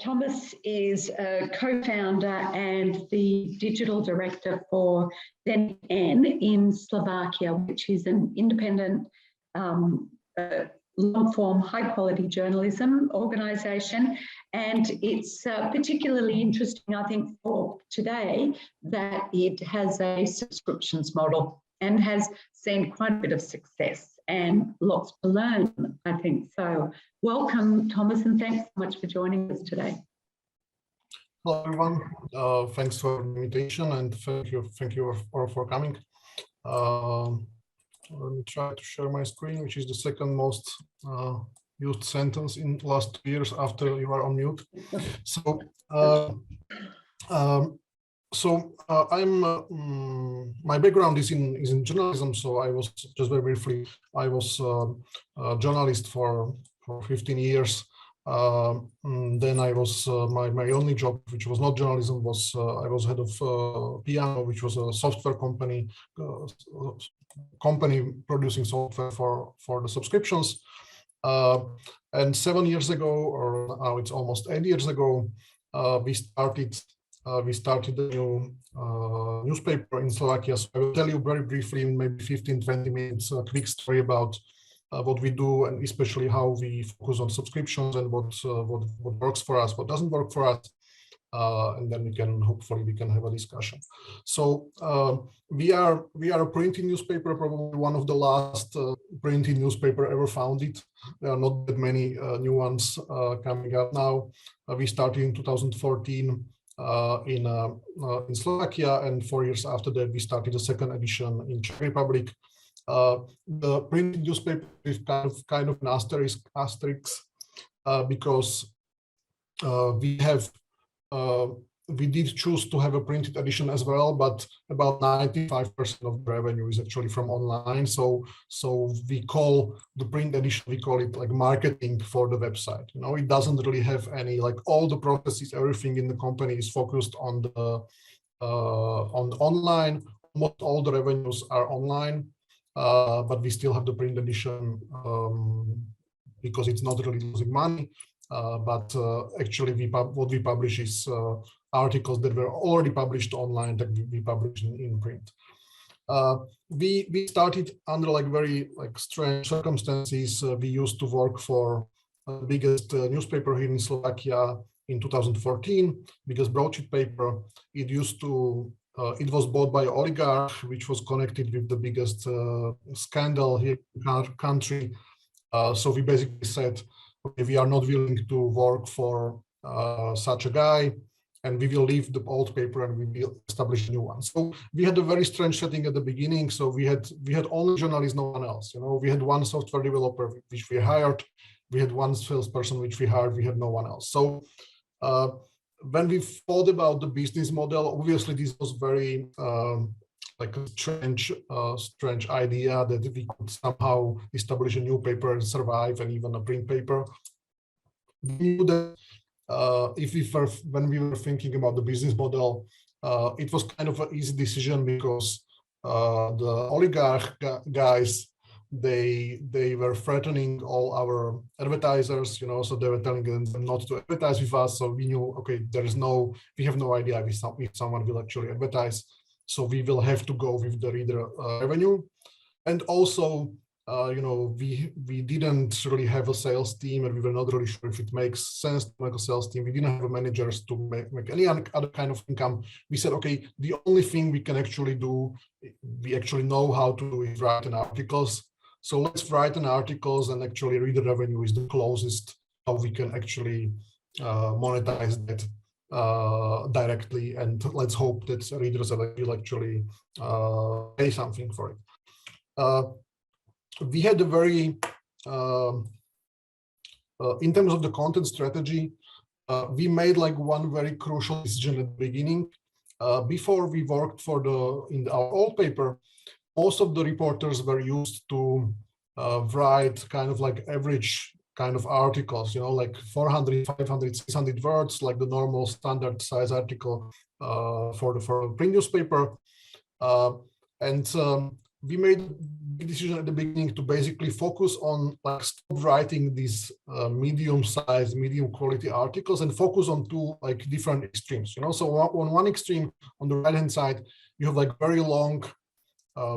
Thomas is a co-founder and the digital director for Then N in Slovakia, which is an independent long-form, high-quality journalism organisation. And it's particularly interesting, I think, for today that it has a subscriptions model and has seen quite a bit of success and lots to learn, I think. So welcome, Thomas, and thanks so much for joining us today. Hello, everyone. Thanks for the invitation and thank you for coming. Let me try to share my screen, which is the second most used sentence in the last 2 years after you are on mute. So, my background is in journalism. So I was just very briefly, I was a journalist for 15 years. Then I was my only job, which was not journalism, was I was head of Piano, which was a software company producing software for the subscriptions. And 7 years ago, or now it's almost 8 years ago, we started a new newspaper in Slovakia. So I will tell you very briefly, in maybe 15-20 minutes, a quick story about what we do, and especially how we focus on subscriptions and what works for us, what doesn't work for us, and then hopefully we can have a discussion. So we are a printing newspaper, probably one of the last printing newspaper ever founded. There are not that many new ones coming up now. We started in 2014 in Slovakia, and 4 years after that we started a second edition in Czech Republic. The printing newspaper is kind of an asterisk because we did choose to have a printed edition as well, but about 95% of the revenue is actually from online. So we call the print edition, we call it like marketing for the website. You know, it doesn't really have any, like, all the processes, everything in the company is focused on the online. Almost all the revenues are online, but we still have the print edition because it's not really losing money. But actually, what we publish is articles that were already published online that we publish in print. We started under very strange circumstances. We used to work for the biggest newspaper here in Slovakia in 2014, biggest broadsheet paper. It was bought by an oligarch, which was connected with the biggest scandal here in our country. So we basically said, okay, we are not willing to work for such a guy, and we will leave the old paper and we will establish a new one. So we had a very strange setting at the beginning. So we had only journalists, no one else. You know, we had one software developer which we hired, we had one salesperson which we hired, we had no one else. So when we thought about the business model, obviously this was very like a strange idea that we could somehow establish a new paper and survive, and even a print paper. We knew that when we were thinking about the business model, it was kind of an easy decision because the oligarch guys, they were threatening all our advertisers, you know, so they were telling them not to advertise with us. So we knew, okay, we have no idea if someone will actually advertise. So we will have to go with the reader revenue. And also, you know, we didn't really have a sales team, and we were not really sure if it makes sense to make a sales team. We didn't have managers to make any other kind of income. We said, okay, the only thing we can actually do, we actually know how to do is write articles. So let's write articles, and actually reader revenue is the closest how we can actually monetize that directly, and let's hope that readers will actually pay something for it. We had a very, in terms of the content strategy, we made one very crucial decision at the beginning. Before we worked in our old paper, most of the reporters were used to write kind of like average kind of articles, you know, like 400, 500, 600 words, like the normal standard size article for the print newspaper. And we made a big decision at the beginning to basically focus on like stop writing these medium-sized, medium-quality articles and focus on two like different extremes. You know, so on one extreme, on the right-hand side, you have like very long,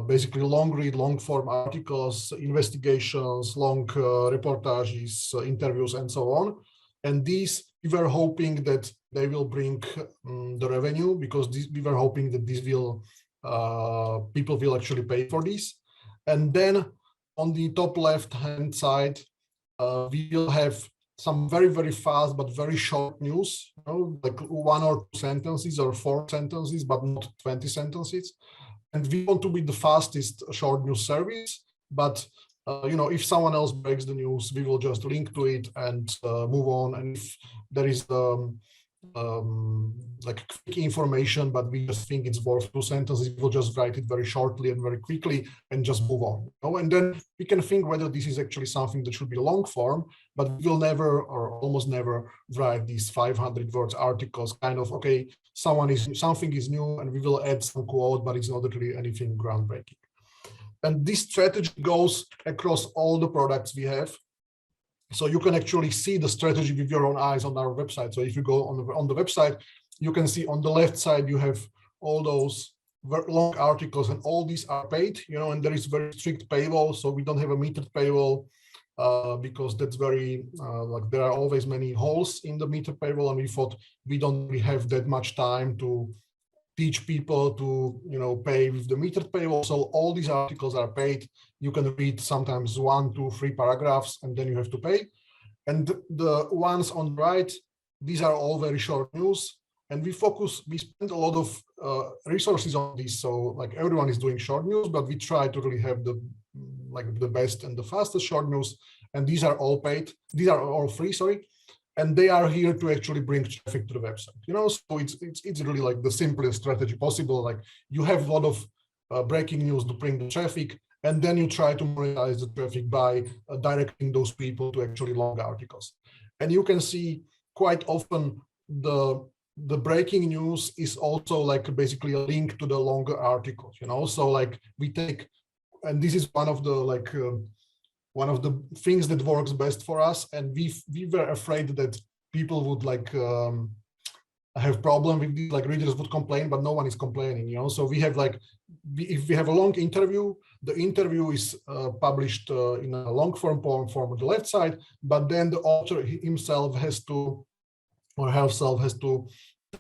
basically long read, long form articles, investigations, long reportages, interviews, and so on. And these, we were hoping that they will bring the revenue, because we were hoping that this will, people will actually pay for this. And then on the top left-hand side, we will have some very, very fast but very short news, you know, like 1 or 2 sentences or 4 sentences, but not 20 sentences. And we want to be the fastest short news service, but you know, if someone else breaks the news, we will just link to it and move on. And if there is like quick information, but we just think it's worth 2 sentences, we'll just write it very shortly and very quickly and just move on. You know? And then we can think whether this is actually something that should be long form, but we'll never or almost never write these 500 words articles, kind of, okay, something is new and we will add some quote, but it's not really anything groundbreaking. And this strategy goes across all the products we have. So you can actually see the strategy with your own eyes on our website. So if you go on the website, you can see on the left side, you have all those long articles, and all these are paid, you know, and there is very strict paywall. So we don't have a metered paywall because that's very, like there are always many holes in the metered paywall. And we thought we don't really have that much time to teach people to, you know, pay with the metered paywall. So all these articles are paid. You can read sometimes 1, 2, 3 paragraphs, and then you have to pay. And the ones on the right, these are all very short news. And we spend a lot of resources on this. So like everyone is doing short news, but we try to really have the best and the fastest short news. And these are all paid. These are all free, sorry. And they are here to actually bring traffic to the website, you know. So it's really like the simplest strategy possible. Like you have a lot of breaking news to bring the traffic, and then you try to monetize the traffic by directing those people to actually long articles. And you can see quite often the breaking news is also like basically a link to the longer articles, you know. So like we take, and this is one of the like one of the things that works best for us. And we were afraid that people would like have problem with this, like readers would complain, but no one is complaining, you know. So we have like, if we have a long interview, the interview is published in a long form on the left side, but then the author himself has to, or herself has to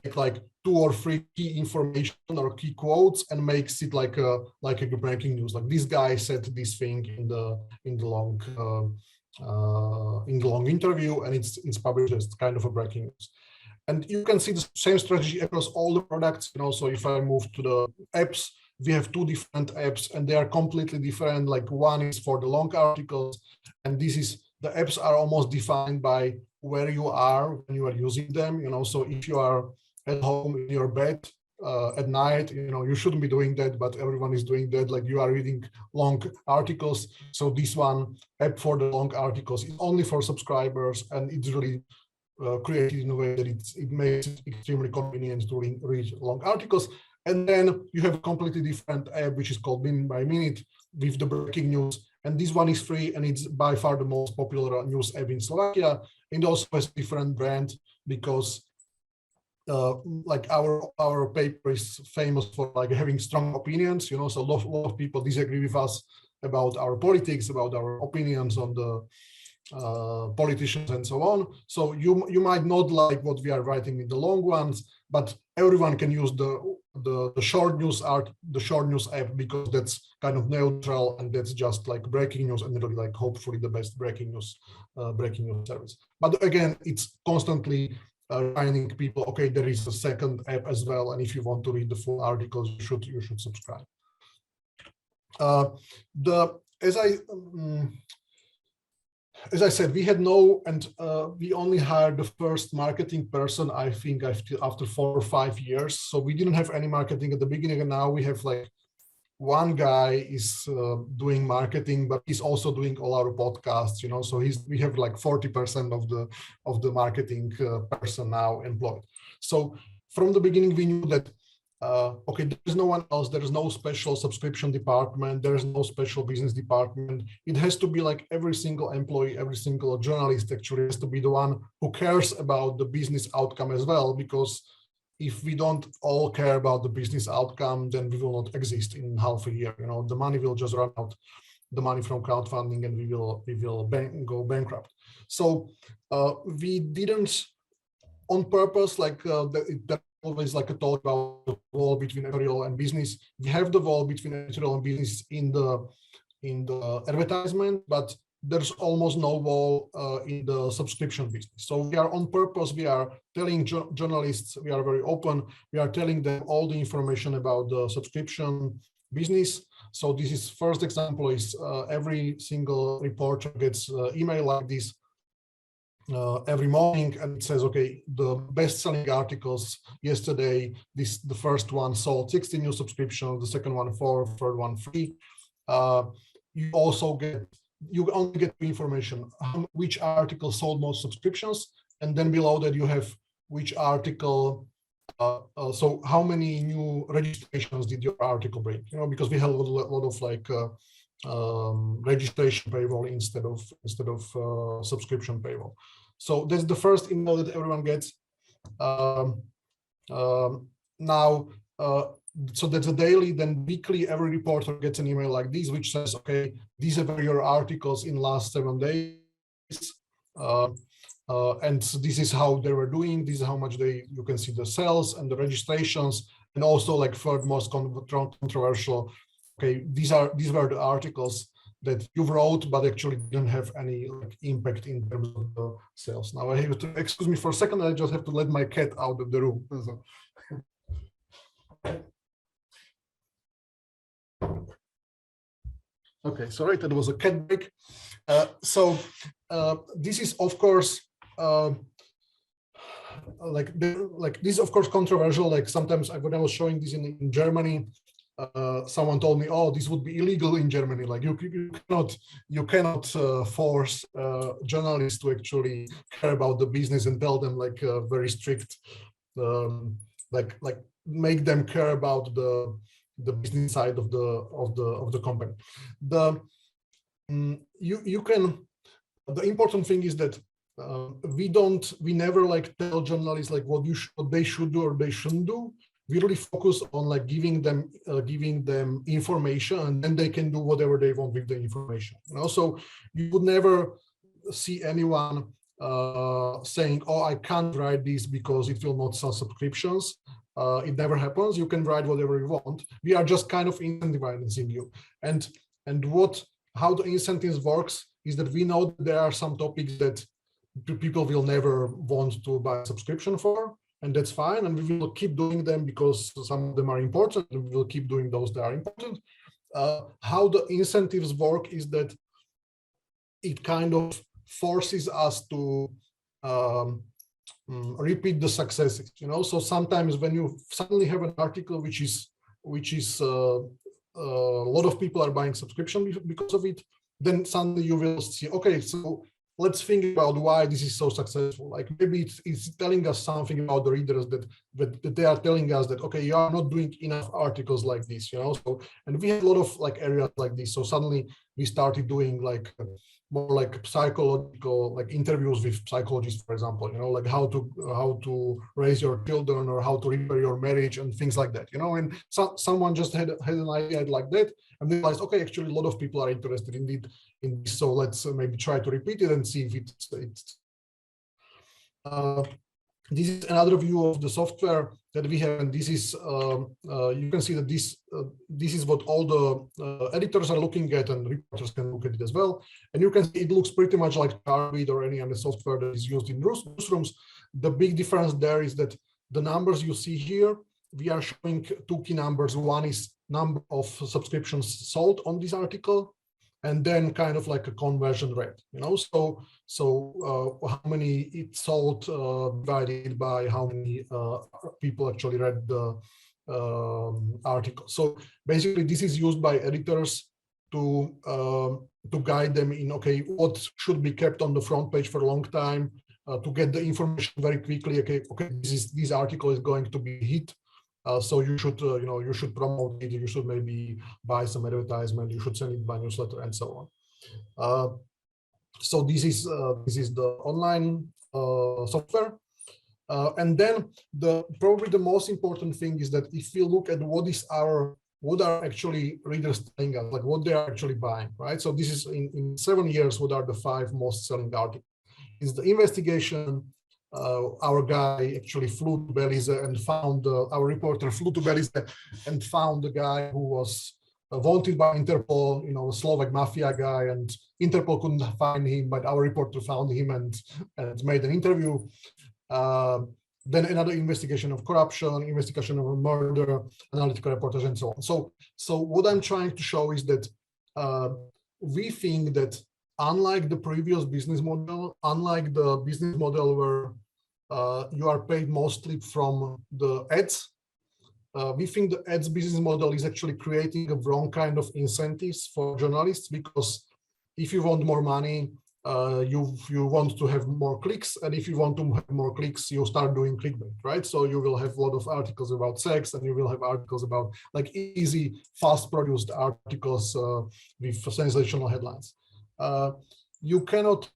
take like 2 or 3 key information or key quotes and makes it like a breaking news. Like this guy said this thing in the long interview, and it's published as kind of a breaking news. And you can see the same strategy across all the products. You know, so if I move to the apps, we have 2 different apps, and they are completely different. Like one is for the long articles, and this is, the apps are almost defined by where you are when you are using them. You know, so if you are at home in your bed at night, you know, you shouldn't be doing that, but everyone is doing that. Like you are reading long articles. So this one app for the long articles is only for subscribers, and it's really created in a way that it makes it extremely convenient to read long articles. And then you have a completely different app, which is called Minute by Minute, with the breaking news. And this one is free, and it's by far the most popular news app in Slovakia. It also has a different brand because like our paper is famous for like having strong opinions, you know. So a lot of people disagree with us about our politics, about our opinions on the politicians and so on. So you might not like what we are writing in the long ones, but everyone can use the short news app, because that's kind of neutral, and that's just like breaking news, and really like hopefully the best breaking news service. But again, it's constantly reminding people, okay, there is a second app as well, and if you want to read the full articles, you should subscribe. As I said, we had we only hired the first marketing person, I think, after 4 or 5 years. So we didn't have any marketing at the beginning, and now we have like one guy is doing marketing, but he's also doing all our podcasts, you know. So we have like 40% of the marketing person now employed. So from the beginning, we knew that okay, there's no one else, there's no special subscription department, there's no special business department. It has to be like every single employee, every single journalist actually has to be the one who cares about the business outcome as well, because if we don't all care about the business outcome, then we will not exist in half a year. You know, the money will just run out, the money from crowdfunding, and we will go bankrupt. So we didn't on purpose, like that always like a talk about the wall between editorial and business. We have the wall between editorial and business in the advertisement, but there's almost no wall in the subscription business. So we are on purpose, we are telling journalists, we are very open, we are telling them all the information about the subscription business. So this is first example is every single reporter gets email like this every morning, and it says, okay, the best-selling articles yesterday, the first one sold 60 new subscriptions, the second one 4, third one 3. You only get information which article sold most subscriptions, and then below that you have which article. So how many new registrations did your article bring? You know, because we have a lot of like registration payroll instead of subscription payroll. So that's the first email that everyone gets. Now, so that's a daily, then weekly, every reporter gets an email like this, which says, okay, these are your articles in last 7 days. And so this is how they were doing. This is how much you can see the sales and the registrations, and also like third most controversial. Okay, these were the articles that you wrote, but actually didn't have any like impact in terms of the sales. Now I have to excuse me for a second. I just have to let my cat out of the room. So. Okay, sorry, that was a cat break. So this is of course like this is of course controversial. Like sometimes when I was showing this in Germany, someone told me, "Oh, this would be illegal in Germany. Like you cannot force journalists to actually care about the business and tell them like very strict, like make them care about the business side of the company." You can. The important thing is that we never like tell journalists like what they should do or they shouldn't do. We really focus on like giving them information, and then they can do whatever they want with the information. And also, you would never see anyone saying, "Oh, I can't write this because it will not sell subscriptions." It never happens. You can write whatever you want. We are just kind of incentivizing you. And how the incentives works is that we know that there are some topics that people will never want to buy a subscription for. And that's fine, and we will keep doing them because some of them are important, and we will keep doing those that are important. How the incentives work is that it kind of forces us to repeat the successes, you know. So sometimes when you suddenly have an article which is a lot of people are buying subscription because of it, then suddenly you will see, okay, so let's think about why this is so successful. Like maybe it's telling us something about the readers that they are telling us that, okay, you are not doing enough articles like this, you know. So, and we had a lot of like areas like this. So suddenly we started doing like more like psychological, like interviews with psychologists, for example, you know, like how to raise your children or how to repair your marriage and things like that, you know. And someone just had an idea like that, and realized, okay, actually a lot of people are interested in this, so let's maybe try to repeat it and see if it's this is another view of the software that we have, and this is you can see that this is what all the editors are looking at, and reporters can look at it as well. And you can see it looks pretty much like Carbid or any other software that is used in newsrooms. The big difference there is that the numbers you see here, we are showing two key numbers. One is number of subscriptions sold on this article, and then kind of like a conversion rate, you know. So how many it sold divided by how many people actually read the article. So basically, this is used by editors to guide them in, okay, what should be kept on the front page for a long time, to get the information very quickly. Okay, this article is going to be hit. So you should, you should promote it. You should maybe buy some advertisement. You should send it by newsletter and so on. So this is the online software. And then probably the most important thing is that if you look at what are actually readers telling us, like what they are actually buying, right? So this is in 7 years, what are the 5 most selling articles? Is the investigation. Our guy actually flew to Belize and found, our reporter flew to Belize and found the guy who was wanted by Interpol, a Slovak mafia guy, and Interpol couldn't find him, but our reporter found him and made an interview. Then another investigation of corruption, investigation of a murder, analytical reportage, and so on. So what I'm trying to show is that we think that unlike the previous business model, unlike the business model where you are paid mostly from the ads, we think the ads business model is actually creating a wrong kind of incentives for journalists, because if you want more money, you want to have more clicks, and if you want to have more clicks, you start doing clickbait, right? So you will have a lot of articles about sex, and you will have articles about like easy, fast-produced articles with sensational headlines. You cannot,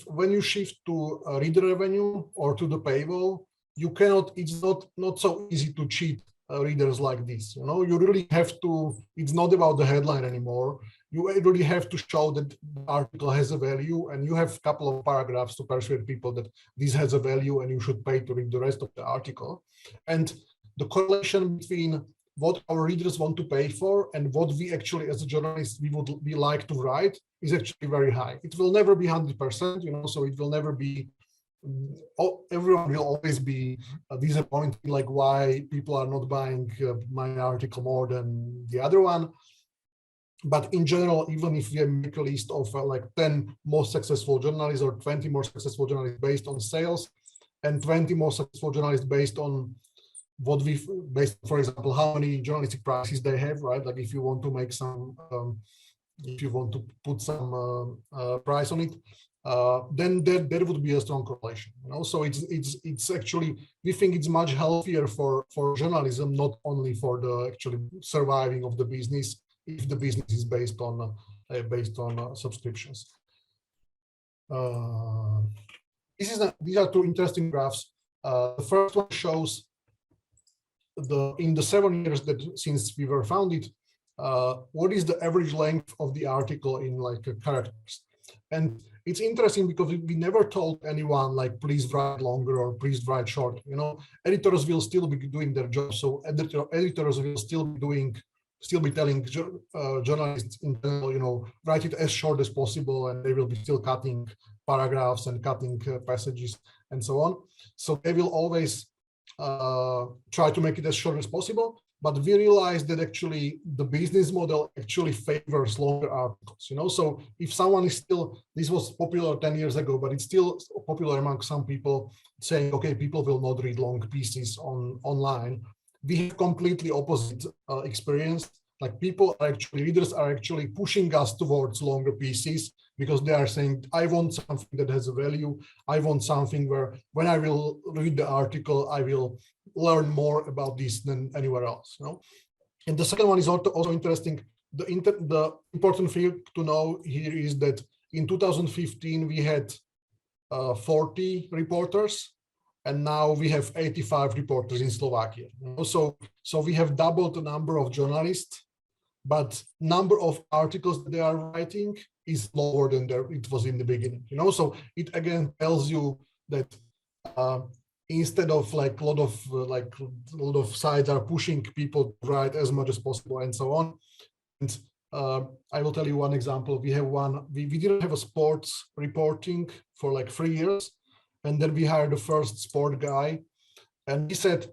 when you shift to reader revenue or to the paywall, you cannot. It's not so easy to cheat readers like this. You really have to. It's not about the headline anymore. You really have to show that the article has a value, and you have a couple of paragraphs to persuade people that this has a value and you should pay to read the rest of the article. And the correlation between what our readers want to pay for and what we actually, as a journalist, we like to write is actually very high. It will never be 100%, so it will never be. Everyone will always be disappointed, like why people are not buying my article more than the other one. But in general, even if we make a list of like 10 most successful journalists or 20 more successful journalists based on sales, and 20 more successful journalists based on for example, how many journalistic prices they have, right? Like if you want to make some, if you want to put some price on it, then there would be a strong correlation. So it's actually, we think it's much healthier for journalism, not only for the actually surviving of the business, if the business is based on subscriptions. These are 2 interesting graphs. The first one shows in the 7 years that since we were founded, what is the average length of the article in like characters. And it's interesting because we never told anyone like, please write longer or please write short. Editors will still be doing their job. So editors will still be telling journalists in general, write it as short as possible, and they will be still cutting paragraphs and cutting passages and so on. So they will always try to make it as short as possible. But we realized that actually the business model actually favors longer articles. So if someone is still, this was popular 10 years ago, but it's still popular among some people, saying, okay, people will not read long pieces online. We have completely opposite experience. Like readers are actually pushing us towards longer pieces, because they are saying, I want something that has a value. I want something where when I will read the article, I will learn more about this than anywhere else. And the second one is also interesting. The important thing to know here is that in 2015, we had 40 reporters. And now we have 85 reporters in Slovakia. So we have doubled the number of journalists, but number of articles that they are writing is lower than it was in the beginning. So it again tells you that instead of like a lot of sites are pushing people to write as much as possible and so on. And I will tell you one example. We didn't have a sports reporting for like 3 years. And then we hired the first sport guy, and he said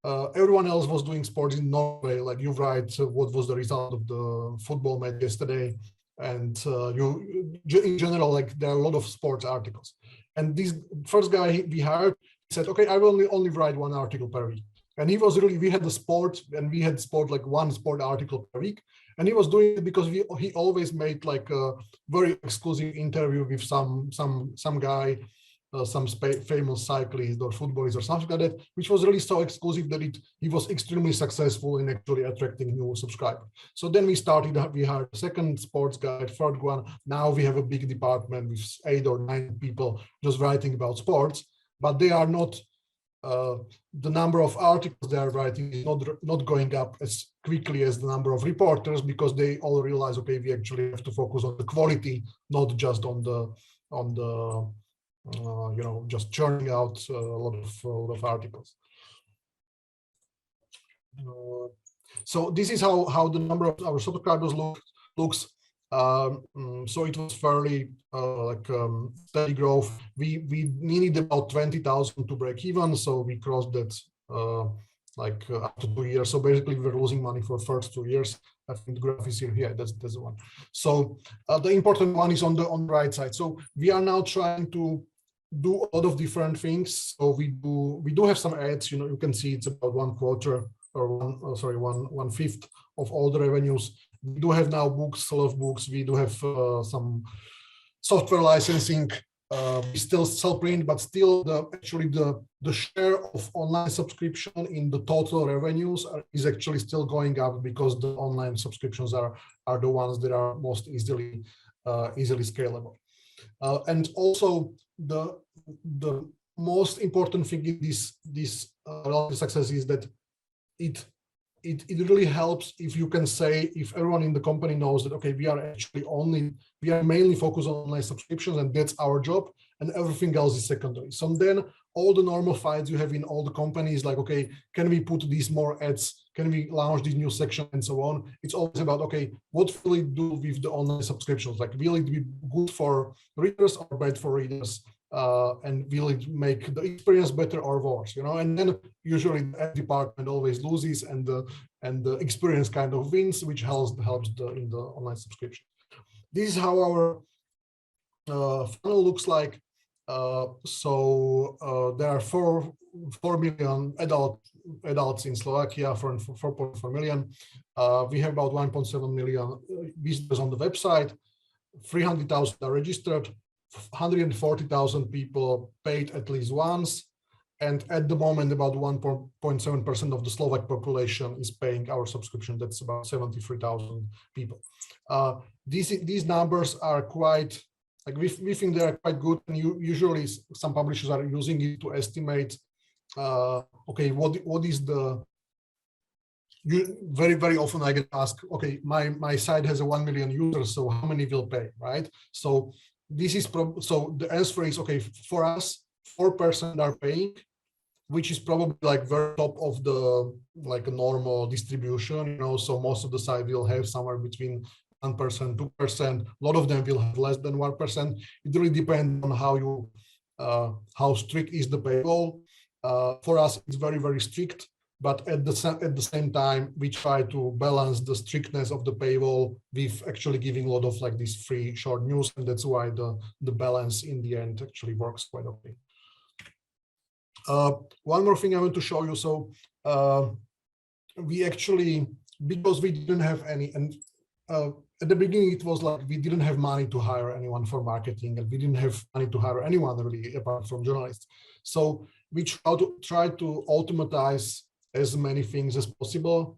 everyone else was doing sports in Norway. Like you write what was the result of the football match yesterday, and in general, like there are a lot of sports articles. And this first guy we hired said, okay, I will only write 1 article per week. And he was really, we had the sport, and we had sport like 1 sport article per week. And he was doing it because he always made like a very exclusive interview with some guy some famous cyclist or footballist or something like that, which was really so exclusive that he was extremely successful in actually attracting new subscribers. So then we hired a second sports guide, third one. Now we have a big department with 8 or 9 people just writing about sports, but they are not, the number of articles they are writing is not going up as quickly as the number of reporters, because they all realize, okay, we actually have to focus on the quality, not just on the just churning out a lot of articles. So this is how the number of our subscribers looks. So it was fairly steady growth. We needed about 20,000 to break even, so we crossed that after 2 years. So basically, we were losing money for the first 2 years. I think the graph is here. Yeah, that's the one. So the important one is on the right side. So we are now trying to do a lot of different things. So we do have some ads. You can see it's about 1/4 or 1/5 of all the revenues. We do have now books, a lot of books. We do have some software licensing. We still sell print, but still the share of online subscription in the total revenues is actually still going up, because the online subscriptions are the ones that are most easily scalable. And also the most important thing in this success is that it really helps if you can say, if everyone in the company knows that, okay, we are mainly focused on online subscriptions and that's our job, and everything else is secondary. So then all the normal fights you have in all the companies, like, okay, can we put these more ads? Can we launch this new section and so on? It's always about, okay, what will it do with the online subscriptions? Like, will it be good for readers or bad for readers? And will it make the experience better or worse? And then usually the ad department always loses, and the experience kind of wins, which helps in the online subscription. This is how our funnel looks like. So there are 4 million adults in Slovakia, 4.4 million. We have about 1.7 million visitors on the website. 300,000 are registered. 140,000 people paid at least once, and at the moment about 1.7% of the Slovak population is paying our subscription. That's about 73,000 people. These numbers are quite, we think they are quite good, and usually some publishers are using it to estimate, okay, what is the, very often I get asked, okay, my site has 1 million users, so how many will pay, right? So this is so the answer is, okay, for us 4% are paying, which is probably very top of the a normal distribution. So most of the site will have somewhere between 1%, 2%. A lot of them will have less than 1%. It really depends on how strict is the paywall. For us, it's very, very strict. But at the same time, we try to balance the strictness of the paywall with actually giving a lot of these free short news, and that's why the balance in the end actually works quite okay. One more thing I want to show you. So we actually, because we didn't have any, and at the beginning it was we didn't have money to hire anyone for marketing, and we didn't have money to hire anyone really apart from journalists. So we try to automatize as many things as possible.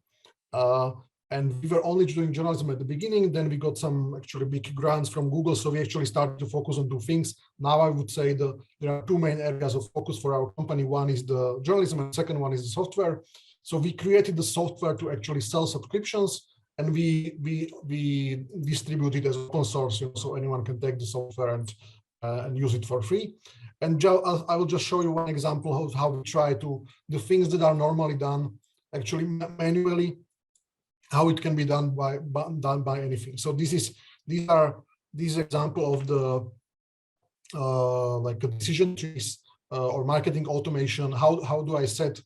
And we were only doing journalism at the beginning. Then we got some actually big grants from Google. So we actually started to focus on 2 things. Now I would say there are 2 main areas of focus for our company. One is the journalism, and the second one is the software. So we created the software to actually sell subscriptions, and we distribute it as open source, so anyone can take the software and use it for free. And I will just show you one example of how we try to the things that are normally done actually manually, how it can be done by anything. So these are example of the decision trees or marketing automation. How do I set,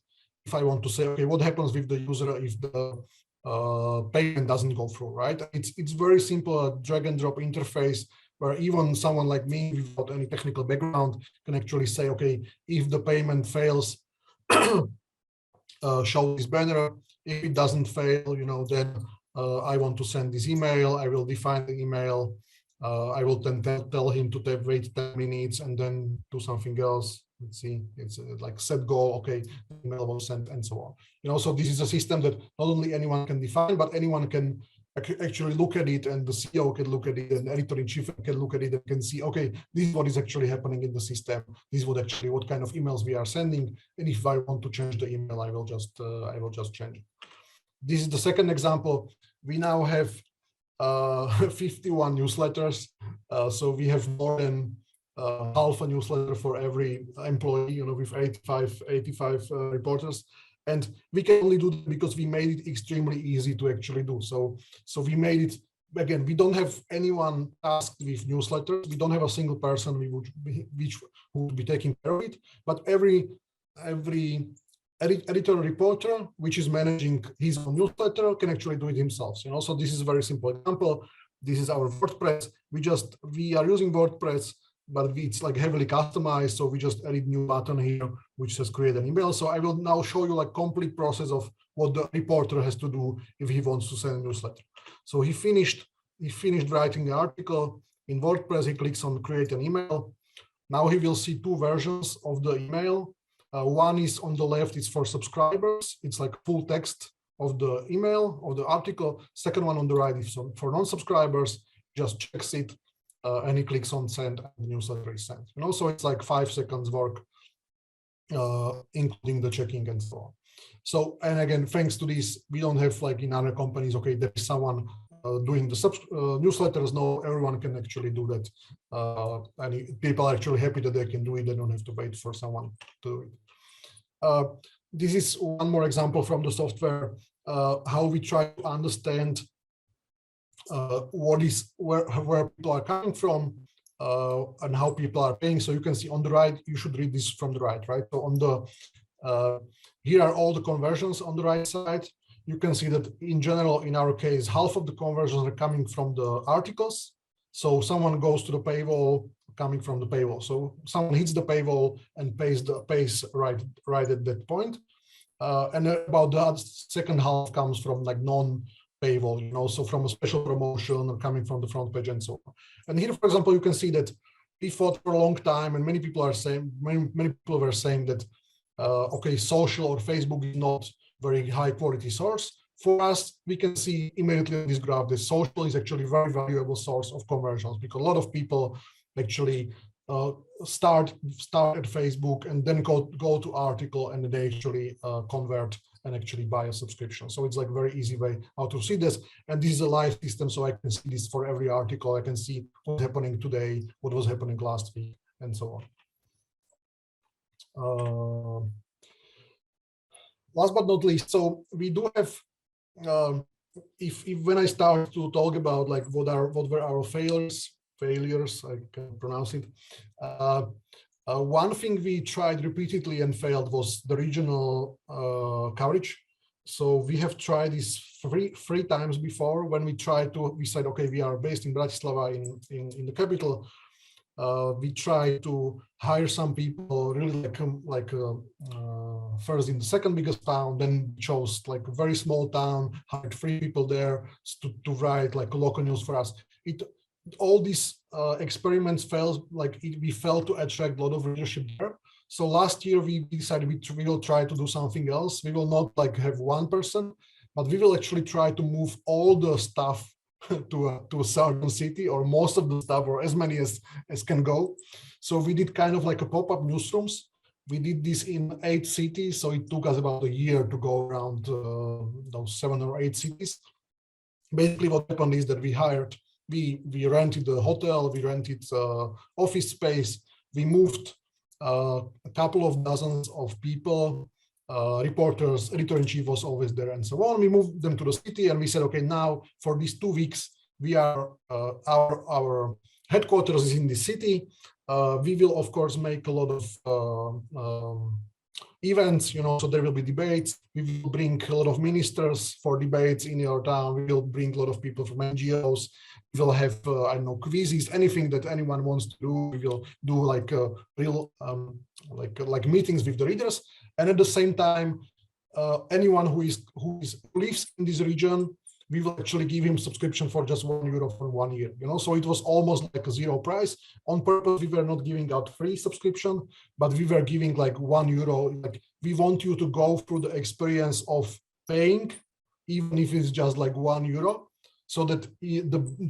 if I want to say, okay, what happens with the user if the payment doesn't go through, right? It's very simple, a drag and drop interface, where even someone like me without any technical background can actually say, okay, if the payment fails, show this banner. If it doesn't fail, then I want to send this email. I will define the email. I will then tell him to wait 10 minutes and then do something else. Let's see, it's like set goal, okay, the email was sent and so on. You know, so this is a system that not only anyone can define, but anyone can actually look at it, and the CEO can look at it, and editor-in-chief can look at it and can see, okay, this is what is actually happening in the system. This is what kind of emails we are sending, and if I want to change the email, I will just change it. This is the second example. We now have 51 newsletters, so we have more than half a newsletter for every employee, you know, with 85 reporters. And we can only do that because we made it extremely easy to actually do. So we made it, again, we don't have anyone tasked with newsletters. We don't have a single person who would be taking care of it, but every editor reporter, which is managing his own newsletter, can actually do it himself. You know, so this is a very simple example. This is our WordPress. We are using WordPress, but it's like heavily customized. So we just added new button here, which says create an email. So I will now show you like complete process of what the reporter has to do if he wants to send a newsletter. So he finished writing the article in WordPress. He clicks on create an email. Now he will see two versions of the email. One is on the left, it's for subscribers. It's like full text of the email, of the article. Second one on the right is for non-subscribers, just checks it and he clicks on send and the newsletter is sent. You know, so it's like 5 seconds work, including the checking and so on. So, and again, thanks to this, we don't have like in other companies, okay, there is someone doing the newsletters. No, everyone can actually do that. And people are actually happy that they can do it. They don't have to wait for someone to do it. This is one more example from the software, how we try to understand where people are coming from and how people are paying. So you can see on the right, you should read this from the right? So on the, here are all the conversions on the right side. You can see that in general, in our case, half of the conversions are coming from the articles. So someone goes to the paywall coming from the paywall. So someone hits the paywall and pays right at that point. And about the second half comes from like non-paywall, you know, so from a special promotion or coming from the front page and so on. And here, for example, you can see that we thought for a long time, and many people were saying that, okay, social or Facebook is not very high quality source. For us, we can see immediately on this graph that social is actually a very valuable source of conversions, because a lot of people actually start at Facebook and then go to article, and they actually convert and actually buy a subscription. So it's like a very easy way how to see this. And this is a live system, so I can see this for every article. I can see what's happening today, what was happening last week, and so on. Last but not least, so we do have, if when I start to talk about like what were our failures, I can pronounce it. One thing we tried repeatedly and failed was the regional coverage. So we have tried this three times before. When we said, okay, we are based in Bratislava in the capital. We try to hire some people really like first in the second biggest town, then chose like a very small town, hired 3 people there to write like local news for us. All these experiments failed, we failed to attract a lot of readership there. So last year we decided we will try to do something else. We will not like have one person, but we will actually try to move all the stuff to a certain city, or most of the stuff, or as many as can go. So we did kind of like a pop-up newsrooms. We did this in 8 cities, so it took us about a year to go around those 7 or 8 cities. Basically what happened is that we rented the hotel, we rented office space, we moved a couple of dozens of people, reporters, editor-in-chief was always there, and so on. We moved them to the city, and we said, okay, now for these 2 weeks, we are our headquarters is in the city. We will of course make a lot of events, you know, so there will be debates. We will bring a lot of ministers for debates in your town. We will bring a lot of people from NGOs. We will have, I don't know, quizzes, anything that anyone wants to do. We will do like real, like meetings with the readers. And at the same time, anyone who lives in this region, we will actually give him subscription for just €1 for 1 year, so it was almost like a zero price. On purpose, we were not giving out free subscription, but we were giving like €1, like we want you to go through the experience of paying, even if it's just like €1, so that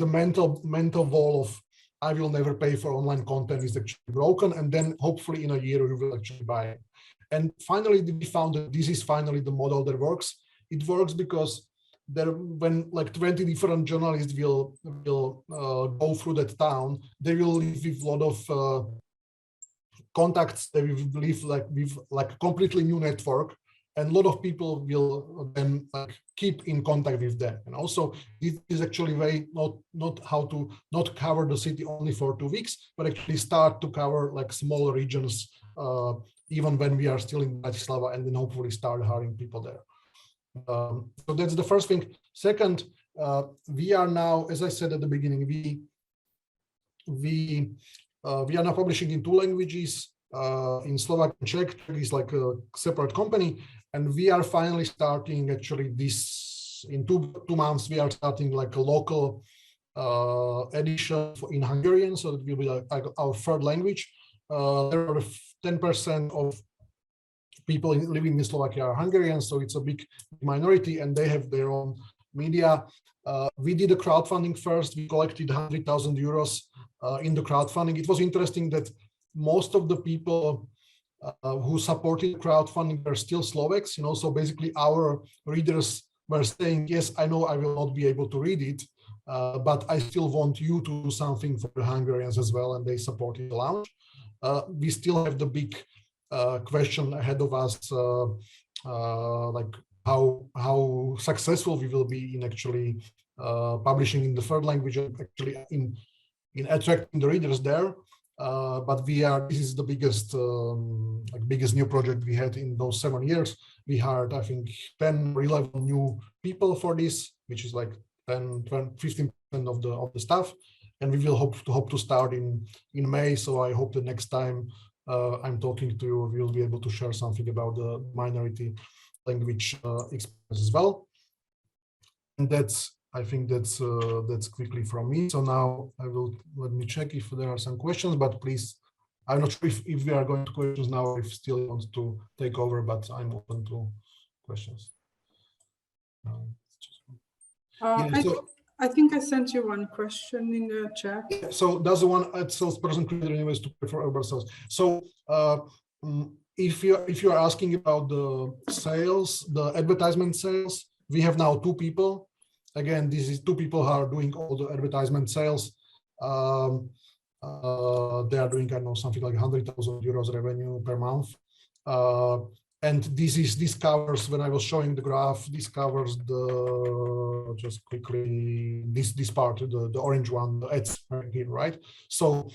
the mental wall of I will never pay for online content is actually broken, and then hopefully in a year we will actually buy it. And finally, we found that this is finally the model that works. It works because when like 20 different journalists will go through that town, they will live with a lot of contacts. They will live with a completely new network, and a lot of people will then keep in contact with them. And also, this is actually way not how to not cover the city only for 2 weeks, but actually start to cover like small regions, even when we are still in Bratislava, and then hopefully start hiring people there. So that's the first thing. Second, we are now, as I said at the beginning, we are now publishing in 2 languages. In Slovak and Czech, is like a separate company, and we are finally starting actually this in two months. We are starting like a local edition in Hungarian, so that will be like our 3rd language. There are 10% of people living in Slovakia are Hungarian, so it's a big minority, and they have their own media. We did a crowdfunding first. We collected €100,000 in the crowdfunding. It was interesting that most of the people who supported crowdfunding were still Slovaks, so basically our readers were saying, yes, I know I will not be able to read it, but I still want you to do something for the Hungarians as well, and they supported the launch. We still have the big question ahead of us, like how successful we will be in actually publishing in the 3rd language, and actually in attracting the readers there. But this is the biggest new project we had in those 7 years. We hired, I think, 10 or 11 new people for this, which is like 15% of the staff, and we will hope to start in May. So I hope the next time I'm talking to you, we'll be able to share something about the minority language experience as well. And I think that's quickly from me. So now let me check if there are some questions, but please, I'm not sure if we are going to questions now, or if still want to take over, but I'm open to questions. I think I sent you one question in the chat. So does the one at salesperson create anyways to pay for our sales? So if you are asking about the sales, the advertisement sales, we have now 2 people. Again, this is 2 people who are doing all the advertisement sales. They are doing, I don't know, something like €100,000 revenue per month. And this covers, when I was showing the graph, this covers just quickly, this part, the orange one, the ads here, right? So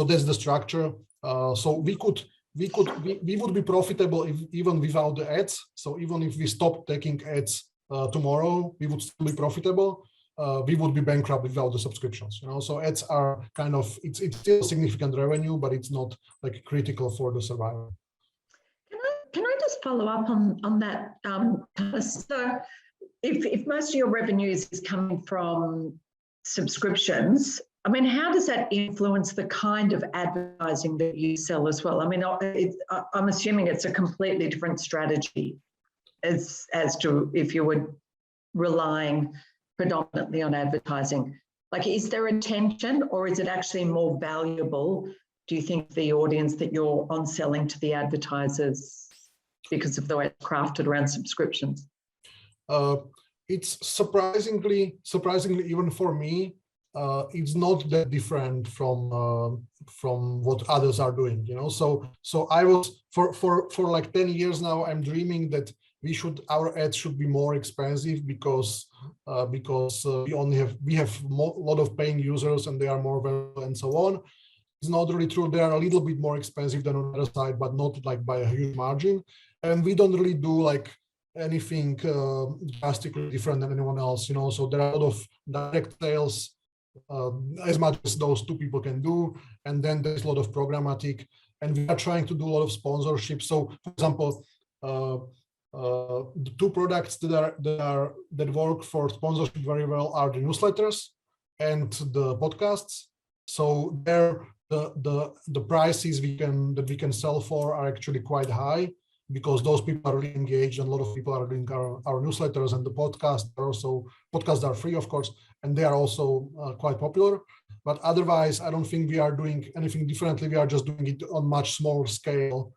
that's the structure. So we would be profitable even without the ads. So even if we stop taking ads tomorrow, we would still be profitable. We would be bankrupt without the subscriptions. So ads are kind of, it's still significant revenue, but it's not like critical for the survival. Can I just follow up on that? So if most of your revenues is coming from subscriptions, I mean, how does that influence the kind of advertising that you sell as well? I mean, I'm assuming it's a completely different strategy as to if you were relying predominantly on advertising. Like, is there a tension, or is it actually more valuable, do you think, the audience that you're on selling to the advertisers because of the way it's crafted around subscriptions? It's surprisingly, even for me, it's not that different from what others are doing. So I was for like 10 years now, I'm dreaming that our ads should be more expensive because we have a lot of paying users and they are more valuable and so on. It's not really true. They are a little bit more expensive than on the other side, but not like by a huge margin. And we don't really do like anything drastically different than anyone else. So there are a lot of direct sales, as much as those 2 people can do, and then there's a lot of programmatic, and we are trying to do a lot of sponsorship. So, for example, The two products that work for sponsorship very well are the newsletters and the podcasts. So there, the prices that we can sell for are actually quite high, because those people are really engaged, and a lot of people are doing our newsletters, and the podcasts are free, of course, and they are also quite popular. But otherwise, I don't think we are doing anything differently. We are just doing it on much smaller scale.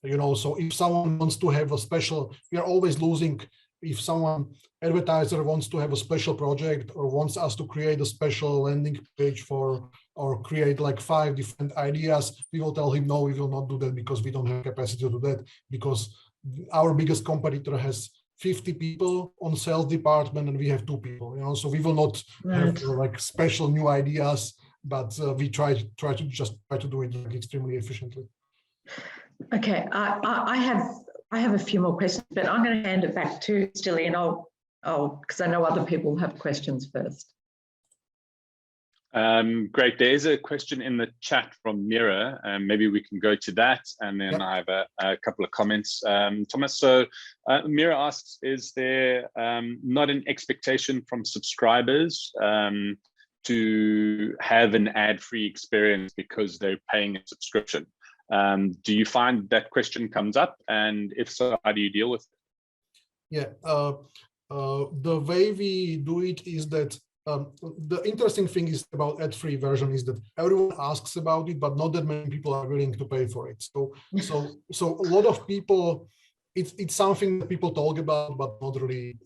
So if someone wants to have a special, we are always losing. If someone advertiser wants to have a special project or wants us to create a special landing page or create like 5 different ideas, we will tell him, no, we will not do that, because we don't have capacity to do that, because our biggest competitor has 50 people on sales department and we have 2 people, so we will not have like special new ideas, but we try to do it like extremely efficiently. Okay, I have a few more questions, but I'm going to hand it back to Stilly, and I'll because I know other people have questions first. Great. There is a question in the chat from Mira, and maybe we can go to that, and then I have a couple of comments. Thomas, so Mira asks, is there not an expectation from subscribers to have an ad-free experience because they're paying a subscription? Do you find that question comes up, and if so, how do you deal with it? Yeah, the way we do it is that the interesting thing is about ad-free version is that everyone asks about it, but not that many people are willing to pay for it. So a lot of people, it's something that people talk about, but not really.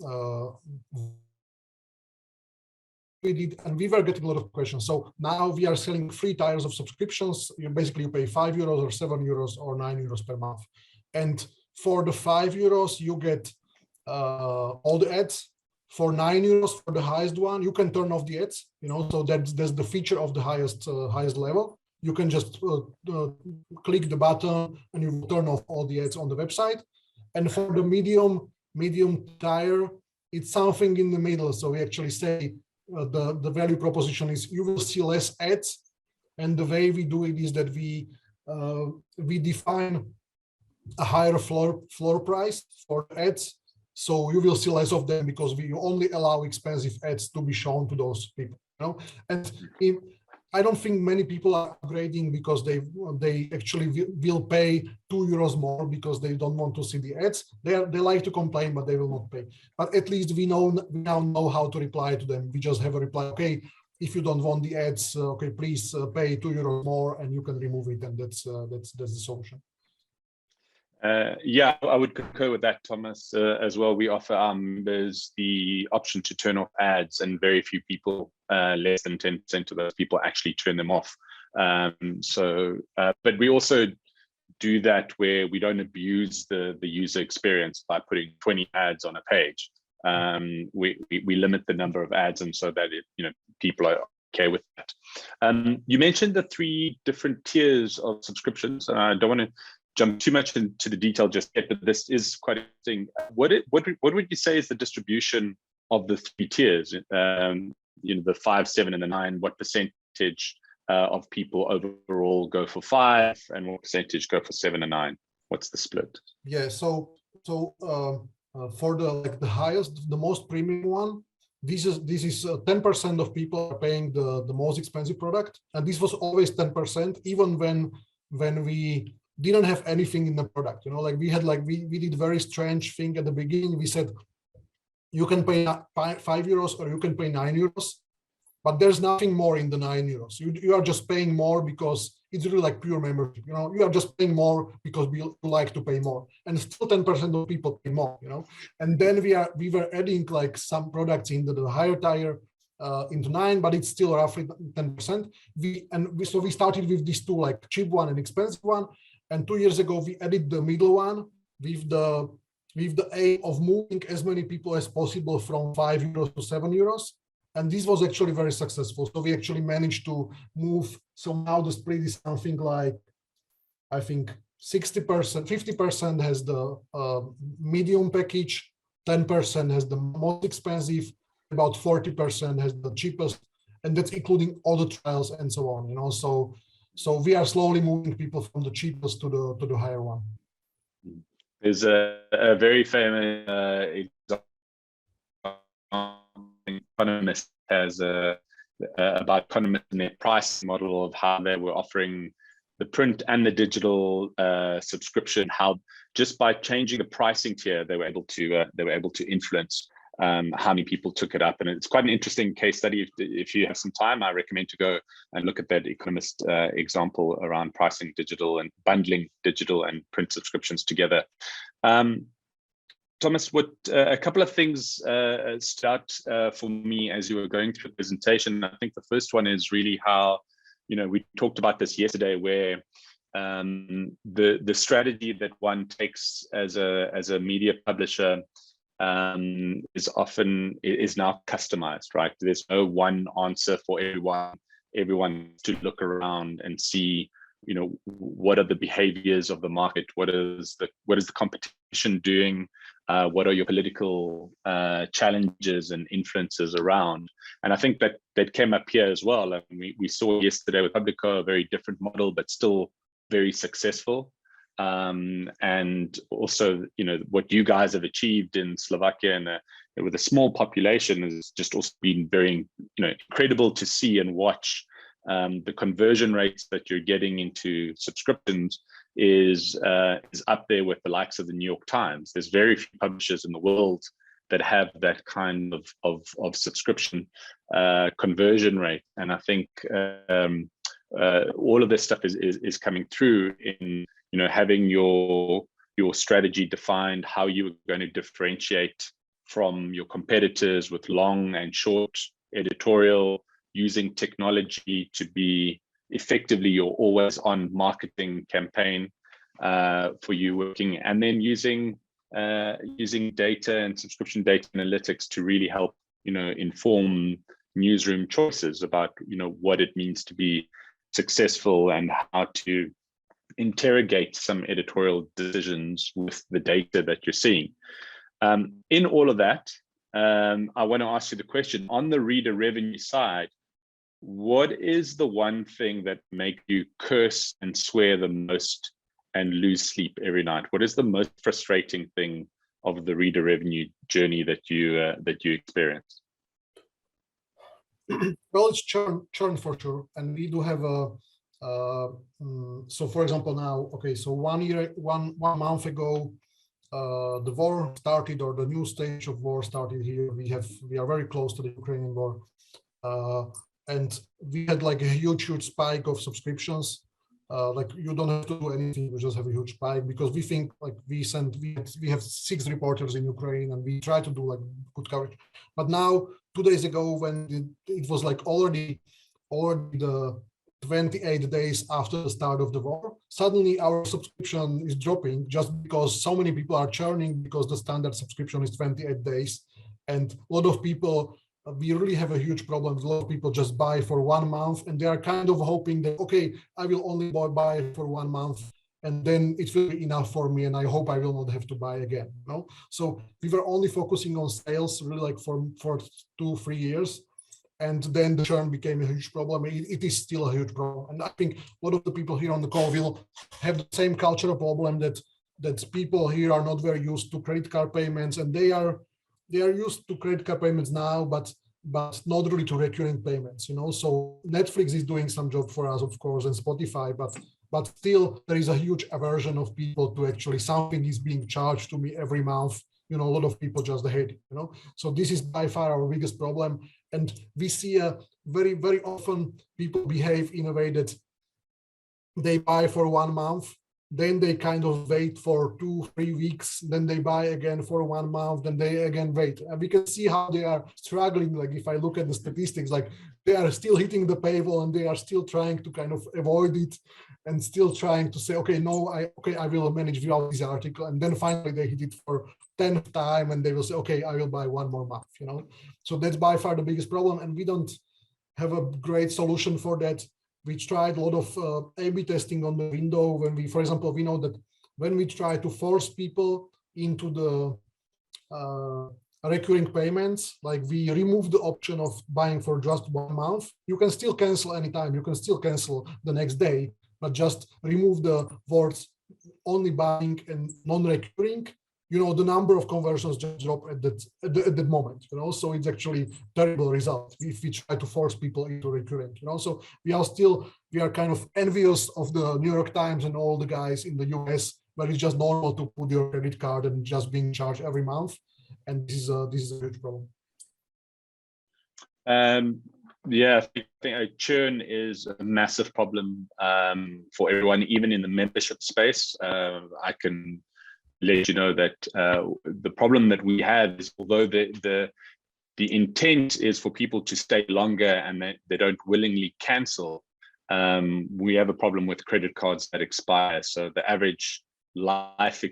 We did, and we were getting a lot of questions. So now we are selling free tiers of subscriptions. You pay €5 or €7 or €9 per month. And for the €5, you get all the ads. For €9, for the highest one, you can turn off the ads. So that's the feature of the highest level. You can just click the button and you will turn off all the ads on the website. And for the medium tier, it's something in the middle. So we actually say the value proposition is you will see less ads, and the way we do it is that we define a higher floor price for ads. So you will see less of them because we only allow expensive ads to be shown to those people. And I don't think many people are upgrading because they actually will pay €2 more because they don't want to see the ads. They like to complain, but they will not pay. But at least we now know how to reply to them. We just have a reply. Okay, if you don't want the ads, okay, please pay €2 more, and you can remove it, and that's the solution. Yeah, I would concur with that, Thomas, as well. We offer our members the option to turn off ads, and very few people, less than 10% of those people, actually turn them off. But we also do that where we don't abuse the user experience by putting 20 ads on a page. We limit the number of ads, and so that people are okay with that. You mentioned the 3 different tiers of subscriptions, and I don't want to jump too much into the detail just yet, but this is quite interesting. What would you say is the distribution of the 3 tiers? The 5, 7, and the 9. What percentage of people overall go for 5, and what percentage go for 7 and 9? What's the split? Yeah. So for the highest, the most premium one, this is 10% of people are paying the most expensive product, and this was always 10%, even when we didn't have anything in the product. We did very strange thing at the beginning. We said you can pay €5 or you can pay €9, but there's nothing more in the €9. You are just paying more because it's really like pure membership. You are just paying more because we like to pay more, and still 10% of people pay more. And then we were adding like some products into the higher tier, into 9, but it's still roughly 10%. So we started with these 2, like cheap one and expensive one. And 2 years ago, we added the middle one with the aim of moving as many people as possible from €5 to €7. And this was actually very successful. So we actually managed to move. So now the split is something like, I think 60%, 50% has the medium package, 10% has the most expensive, about 40% has the cheapest, and that's including all the trials and so on. So we are slowly moving people from the cheapest to the higher one. There's a very famous economist has about economists and their price model of how they were offering the print and the digital subscription, how just by changing the pricing tier they were able to influence how many people took it up. And it's quite an interesting case study. If you have some time, I recommend to go and look at that economist example around pricing digital and bundling digital and print subscriptions together. Thomas, what a couple of things start for me as you were going through the presentation. I think the first one is really how, we talked about this yesterday, where the strategy that one takes as a media publisher is now customized, right? There's no one answer for everyone. Everyone to look around and see, what are the behaviors of the market? What is the competition doing? What are your political challenges and influences around? And I think that came up here as well. And we saw yesterday with Publico a very different model, but still very successful. And also, what you guys have achieved in Slovakia and with a small population has just also been very, incredible to see and watch. The conversion rates that you're getting into subscriptions is up there with the likes of the New York Times. There's very few publishers in the world that have that kind of subscription conversion rate. And I think all of this stuff is coming through in having your strategy defined, how you are going to differentiate from your competitors with long and short editorial, using technology to be effectively your always on marketing campaign for you working, and then using data and subscription data analytics to really help inform newsroom choices about what it means to be successful and how to interrogate some editorial decisions with the data that you're seeing. In all of that, I want to ask you the question, on the reader revenue side, what is the one thing that makes you curse and swear the most and lose sleep every night? What is the most frustrating thing of the reader revenue journey that you experience? Well, it's churn for sure, and we do have a. So, for example, now, okay, so 1 month ago, the war started, or the new stage of war started here. We are very close to the Ukrainian war, and we had like a huge spike of subscriptions. Like you don't have to do anything, you just have a huge spike, because we think like we have 6 reporters in Ukraine and we try to do like good coverage. But now 2 days ago, when it was like already the 28 days after the start of the war, suddenly our subscription is dropping just because so many people are churning, because the standard subscription is 28 days. And a lot of people, we really have a huge problem. A lot of people just buy for 1 month and they are kind of hoping that, okay, I will only buy for 1 month and then it will be enough for me and I hope I will not have to buy again. No? So we were only focusing on sales really like for 2-3 years. And then the churn became a huge problem. It is still a huge problem. And I think a lot of the people here on the call will have the same cultural problem that people here are not very used to credit card payments, and they are used to credit card payments now, but not really to recurring payments, So Netflix is doing some job for us, of course, and Spotify, but still there is a huge aversion of people to actually something is being charged to me every month. A lot of people just hate it, So this is by far our biggest problem. And we see very, very often people behave in a way that they buy for 1 month, then they kind of wait for 2-3 weeks, then they buy again for 1 month, then they again wait. And we can see how they are struggling. Like if I look at the statistics, like they are still hitting the paywall and they are still trying to kind of avoid it and still trying to say, okay, no, I will manage without this article. And then finally they hit it for 10th time and they will say, okay, I will buy 1 more month, So that's by far the biggest problem. And we don't have a great solution for that. We tried a lot of A/B testing on the window when we, for example, we know that when we try to force people into the recurring payments, like we remove the option of buying for just 1 month, you can still cancel anytime, you can still cancel the next day, but just remove the words only buying and non-recurring, the number of conversions just drop at that moment, so it's actually terrible result if we try to force people into recurring, so we are kind of envious of the New York Times and all the guys in the US, where it's just normal to put your credit card and just being charged every month, and this is a huge problem. Yeah, I think churn is a massive problem for everyone, even in the membership space. I can let you know that the problem that we have is, although the intent is for people to stay longer and they don't willingly cancel, we have a problem with credit cards that expire. So the average life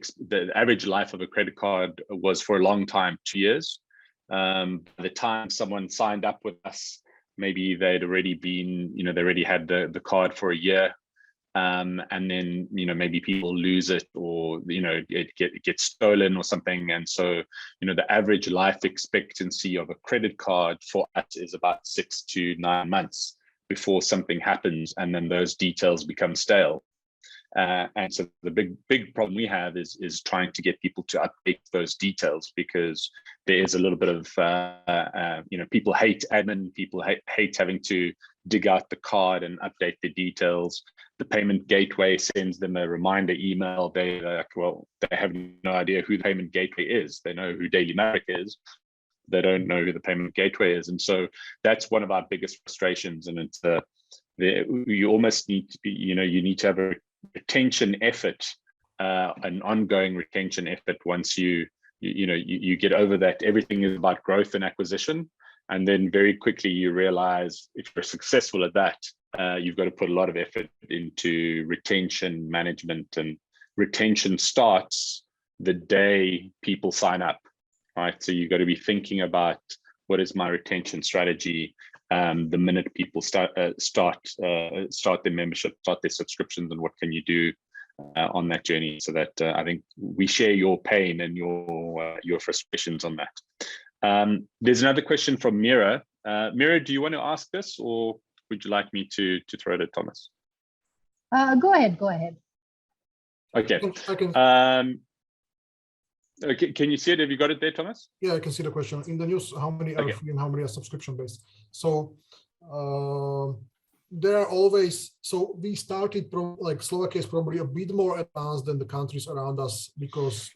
of a credit card was for a long time 2 years. By the time someone signed up with us, maybe they'd already been, they already had the card for a year. And then, maybe people lose it, or, it gets stolen or something. And so, the average life expectancy of a credit card for us is about 6 to 9 months before something happens, and then those details become stale. And so the big problem we have is trying to get people to update those details, because there is a little bit of, people hate admin, people hate having to dig out the card and update the details. The payment gateway sends them a reminder email. They're like, well, they have no idea who the payment gateway is. They know who Daily Maverick is. They don't know who the payment gateway is. And so that's one of our biggest frustrations. And it's you almost need to be, you need to have a retention effort, an ongoing retention effort. Once you get over that, everything is about growth and acquisition. And then very quickly you realize, if you're successful at that, you've got to put a lot of effort into retention management, and retention starts the day people sign up, right? So you've got to be thinking about, what is my retention strategy the minute people start their membership, start their subscriptions, and what can you do on that journey? So that I think we share your pain and your frustrations on that. There's another question from Mira. Mira, do you want to ask this, or would you like me to throw it at Thomas? Go ahead. Okay. Okay, can you see it? Have you got it there, Thomas? Yeah, I can see the question. In the news, how many are free and how many are subscription based? So there are always, so we started like Slovakia is probably a bit more advanced than the countries around us, because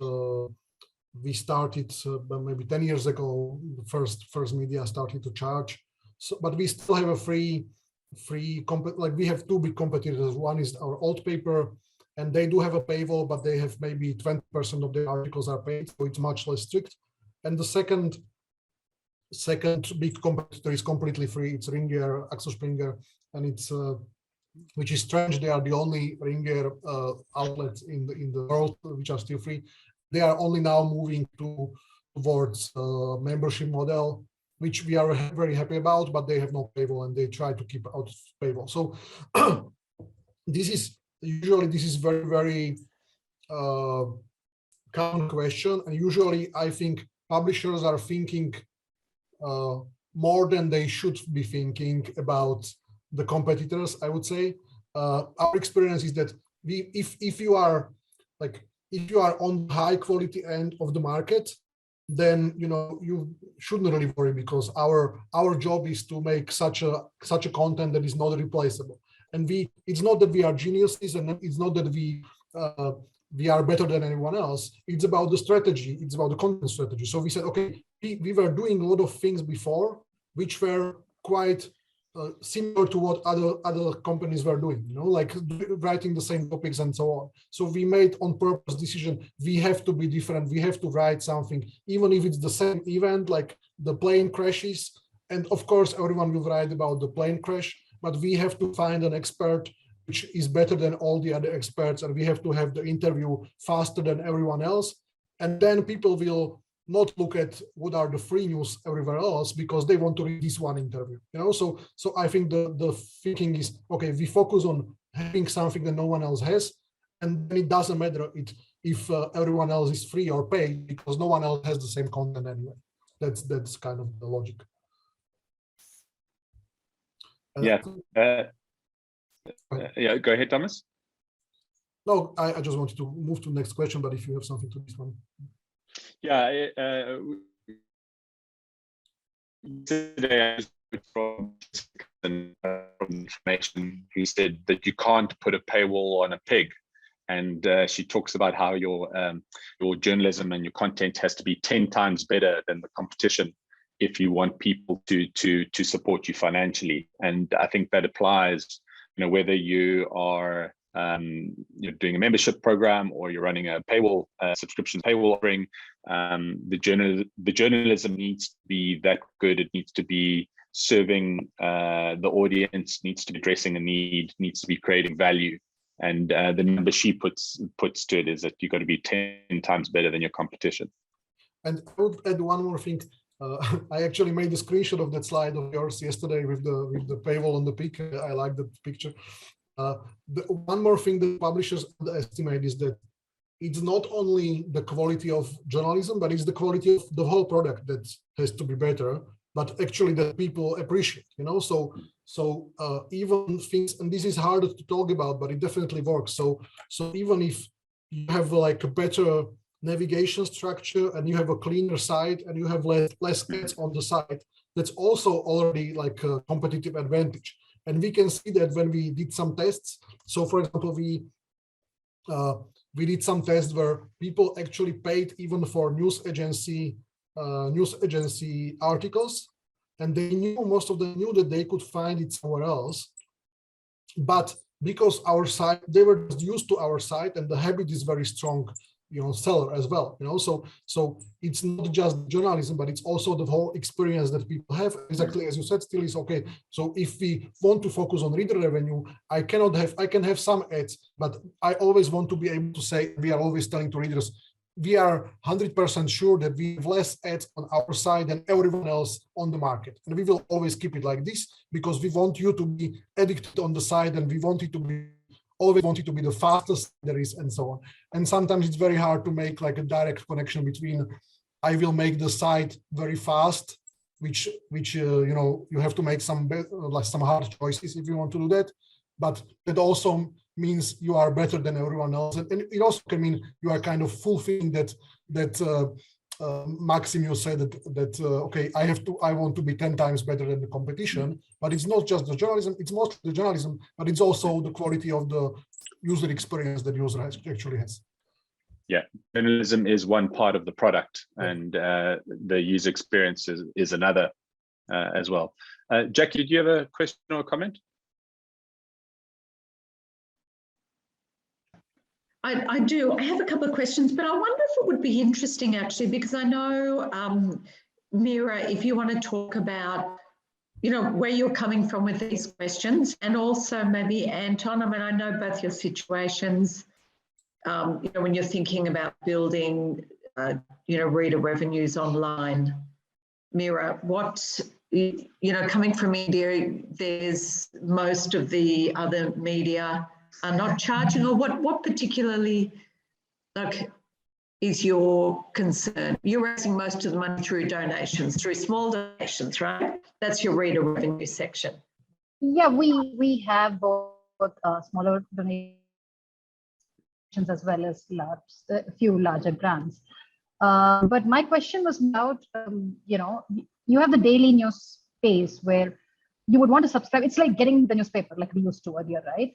we started maybe 10 years ago. The first media started to charge. So, but we still have a free like we have two big competitors. One is our old paper, and they do have a paywall, but they have maybe 20% of the articles are paid, so it's much less strict. And the second big competitor is completely free. It's Ringier, Axel Springer, and it's which is strange. They are the only Ringier outlets in the world which are still free. They are only now moving towards membership model, which we are very happy about, but they have no paywall and they try to keep out paywall. So this is very, very common question. And usually I think publishers are thinking more than they should be thinking about the competitors, I would say. Our experience is that if you are on high quality end of the market, then you shouldn't really worry, because our job is to make such a content that is not replaceable. And it's not that we are geniuses, and it's not that we are better than anyone else. It's about the strategy. It's about the content strategy. So we said, okay, we were doing a lot of things before, which were quite similar to what other companies were doing, like writing the same topics and so on. So we made on purpose decision, we have to be different. We have to write something, even if it's the same event, like the plane crashes. And of course, everyone will write about the plane crash, but we have to find an expert which is better than all the other experts, and we have to have the interview faster than everyone else. And then people will not look at what are the free news everywhere else, because they want to read this one interview. So I think the thinking is, okay, we focus on having something that no one else has, and then it doesn't matter if everyone else is free or paid, because no one else has the same content anyway. That's kind of the logic. Yeah. Yeah, go ahead, Thomas. No, I just wanted to move to the next question, but if you have something to this one. Yeah, today from information who said that you can't put a paywall on a pig, and she talks about how your journalism and your content has to be 10 times better than the competition if you want people to support you financially. And I think that applies, whether you are you're doing a membership program or you're running a paywall subscription paywall offering. The journalism needs to be that good. It needs to be serving the audience, needs to be addressing a need, needs to be creating value. And the number she puts to it is that you've got to be 10 times better than your competition. And I would add one more thing. I actually made a screenshot of that slide of yours yesterday with the paywall on the peak. I like that picture. One more thing that publishers underestimate is that it's not only the quality of journalism, but it's the quality of the whole product that has to be better, but actually that people appreciate, So even things, and this is harder to talk about, but it definitely works. So even if you have like a better navigation structure and you have a cleaner site and you have less ads on the site, that's also already like a competitive advantage. And we can see that when we did some tests. So for example, we did some tests where people actually paid even for news agency articles, and most of them knew that they could find it somewhere else. But because our site, they were just used to our site, and the habit is very strong, seller as well, so it's not just journalism, but it's also the whole experience that people have. Exactly as you said, still is okay. So if we want to focus on reader revenue, I can have some ads, but I always want to be able to say, we are always telling to readers, we are 100% sure that we have less ads on our side than everyone else on the market. And we will always keep it like this because we want you to be addicted on the side, and we want it to be always want it to be the fastest there is, and so on. And sometimes it's very hard to make like a direct connection between, I will make the site very fast, which you have to make some hard choices if you want to do that. But that also means you are better than everyone else, and it also can mean you are kind of fulfilling that Maxim, you said that okay, I want to be 10 times better than the competition, but it's not just the journalism, it's mostly the journalism, but it's also the quality of the user experience that user actually has. Yeah, journalism is one part of the product, and the user experience is another as well. Jackie, do you have a question or a comment? I do. I have a couple of questions, but I wonder if it would be interesting actually, because I know, Mira, if you want to talk about, where you're coming from with these questions, and also maybe Anton, I mean, I know both your situations, when you're thinking about building, reader revenues online. Mira, coming from India, there's most of the other media are not charging, or what particularly is your concern? You're raising most of the money through donations, through small donations, right? That's your reader revenue section. Yeah, we have both smaller donations as well as a few larger grants. But my question was about, you have the daily news space where you would want to subscribe. It's like getting the newspaper like we used to earlier, right?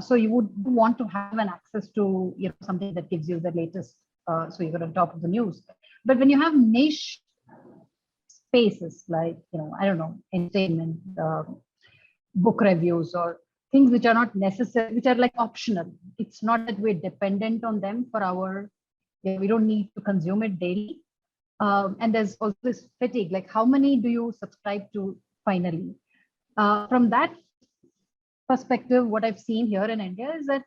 So you would want to have an access to something that gives you the latest, so you're on top of the news. But when you have niche spaces like I don't know, entertainment, book reviews, or things which are not necessary, which are like optional. It's not that we're dependent on them for our, we don't need to consume it daily. And there's also this fatigue, like how many do you subscribe to finally? From that perspective, what I've seen here in India is that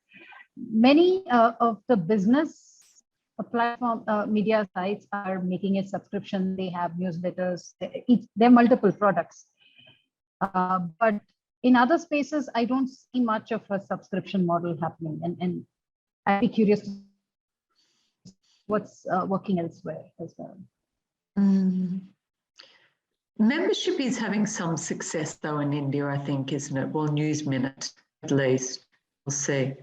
many of the business platform media sites are making it subscription. They have newsletters. There are multiple products. But in other spaces, I don't see much of a subscription model happening. And I'd be curious what's working elsewhere as well. Membership is having some success though in India, I think, isn't it? Well, News Minute, at least. We'll see.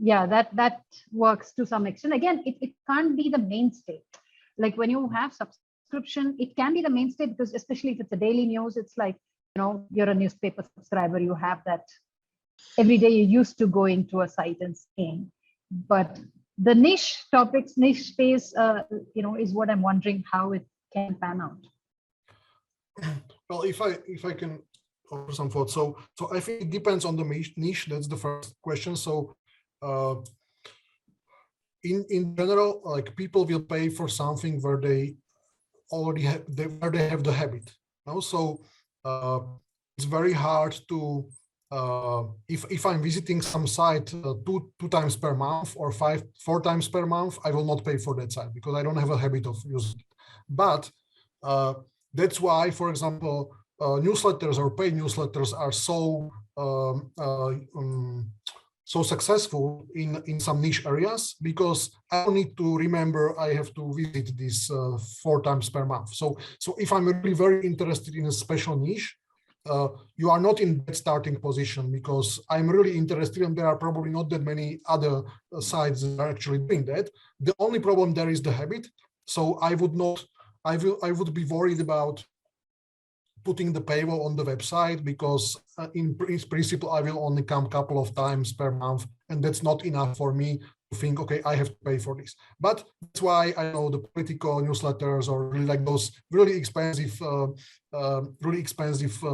Yeah, that works to some extent. Again, it can't be the mainstay. Like when you have subscription, it can be the mainstay because especially if it's a daily news, it's like, you're a newspaper subscriber, you have that every day. You used to go into a site and scan. But the niche topics, niche space, is what I'm wondering how it can pan out. Well, if I can offer some thoughts, so I think it depends on the niche. That's the first question. So in general, like people will pay for something where they already have where they have the habit. So it's very hard to if I'm visiting some site two times per month or four times per month, I will not pay for that site because I don't have a habit of using it. But that's why, for example, newsletters or paid newsletters are so successful in some niche areas because I don't need to remember I have to visit this 4 times per month. So if I'm really very interested in a special niche, you are not in that starting position because I'm really interested and there are probably not that many other sites that are actually doing that. The only problem there is the habit. So I would be worried about putting the paywall on the website because in principle, I will only come a couple of times per month and that's not enough for me to think, okay, I have to pay for this. But that's why I know the political newsletters or really like those really expensive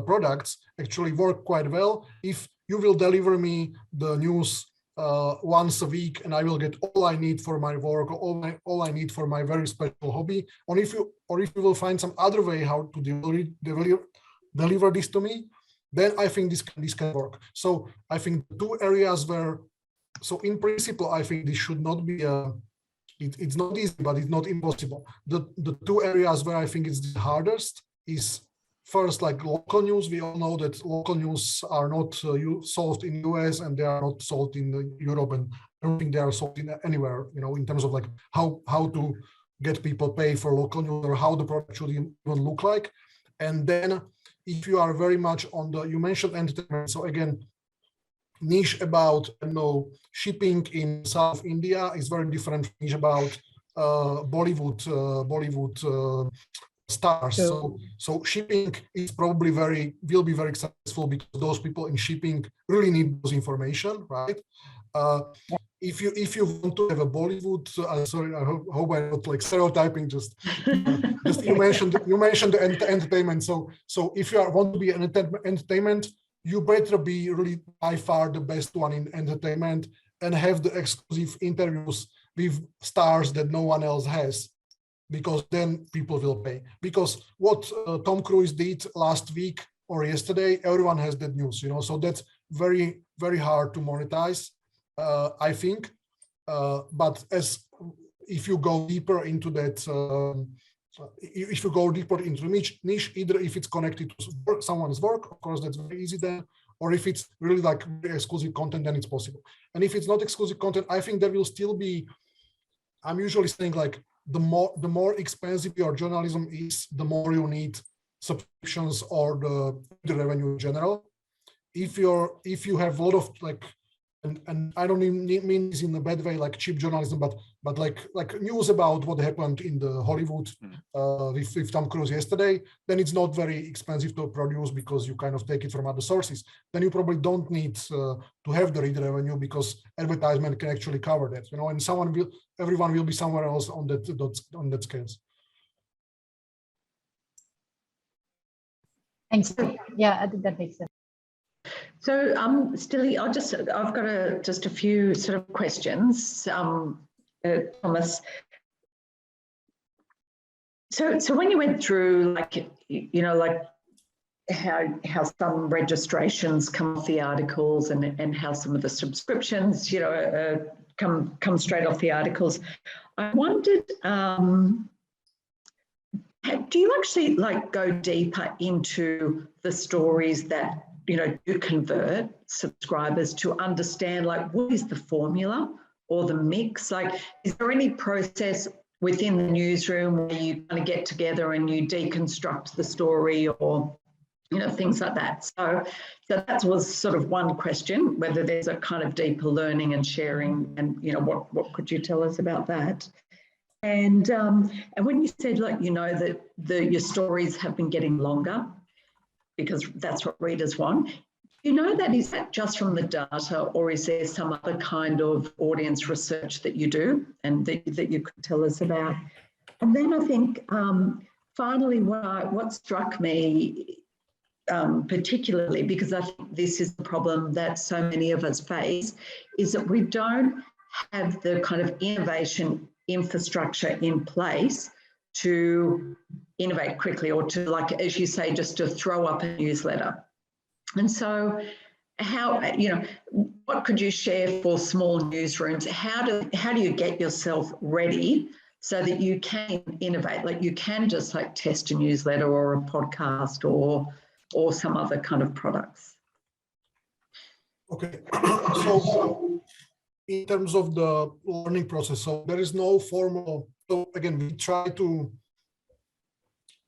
products actually work quite well. If you will deliver me the news once a week and I will get all I need for my work, or all I need for my very special hobby, or if you will find some other way how to deliver this to me, then I think this can work. So I think 2 areas where, so in principle, I think this should not be it's not easy, but it's not impossible. The 2 areas where I think it's the hardest is first, like local news. We all know that local news are not sold in the US and they are not sold in Europe, and I don't think they are sold in anywhere, in terms of like how to get people pay for local news or how the product should even look like. And then if you are very much on you mentioned entertainment. So again, niche about shipping in South India is very different from niche about Bollywood stars. So shipping is probably will be very successful because those people in shipping really need those information, right? If you want to have a Bollywood, sorry, I hope I'm not like stereotyping. Just you mentioned the entertainment. So if you want to be an entertainment, you better be really by far the best one in entertainment and have the exclusive interviews with stars that no one else has, because then people will pay. Because what Tom Cruise did last week or yesterday, everyone has that news, so that's very, very hard to monetize, I think. But if you go deeper into that, if you go deeper into niche, either if it's connected to someone's work, of course, that's very easy then, or if it's really like exclusive content, then it's possible. And if it's not exclusive content, I think there will still be, I'm usually saying like, the more expensive your journalism is, the more you need subscriptions or the revenue in general. If you have a lot of like, and I don't even mean this in a bad way, like cheap journalism, but like news about what happened in the Hollywood with Tom Cruise yesterday, then it's not very expensive to produce because you kind of take it from other sources. Then you probably don't need to have the read revenue because advertisement can actually cover that, and everyone will be somewhere else on that scales. Thanks. Yeah, I think that makes sense. So, Stilly, I've got just a few sort of questions, Thomas. So when you went through, like, like how some registrations come off the articles and how some of the subscriptions, come straight off the articles, I wondered, do you actually like go deeper into the stories that do convert subscribers to understand, like, what is the formula or the mix? Like, is there any process within the newsroom where you kind of get together and you deconstruct the story, or things like that. So that was sort of one question, whether there's a kind of deeper learning and sharing, and what could you tell us about that? And when you said, like, that your stories have been getting longer because that's what readers want, is that just from the data, or is there some other kind of audience research that you do and that you could tell us about? And then I think finally, what struck me particularly, because I think this is the problem that so many of us face, is that we don't have the kind of innovation infrastructure in place to innovate quickly, or to, like, as you say, just to throw up a newsletter. And so what could you share for small newsrooms? How do you get yourself ready so that you can innovate? Like, you can just like test a newsletter or a podcast or some other kind of products. Okay, so in terms of the learning process, so there is no formal, so again,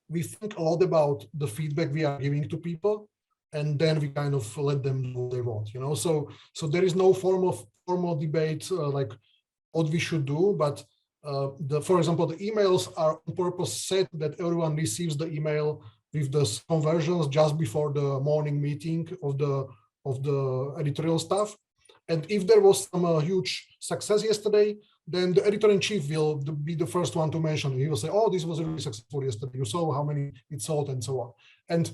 we think a lot about the feedback we are giving to people, and then we kind of let them do what they want, so there is no formal debate like what we should do, but for example, the emails are on purpose set that everyone receives the email with the conversions just before the morning meeting of the editorial staff. And if there was some huge success yesterday, then the editor-in-chief will be the first one to mention it. He will say, oh, this was really successful yesterday. You saw how many it sold and so on. And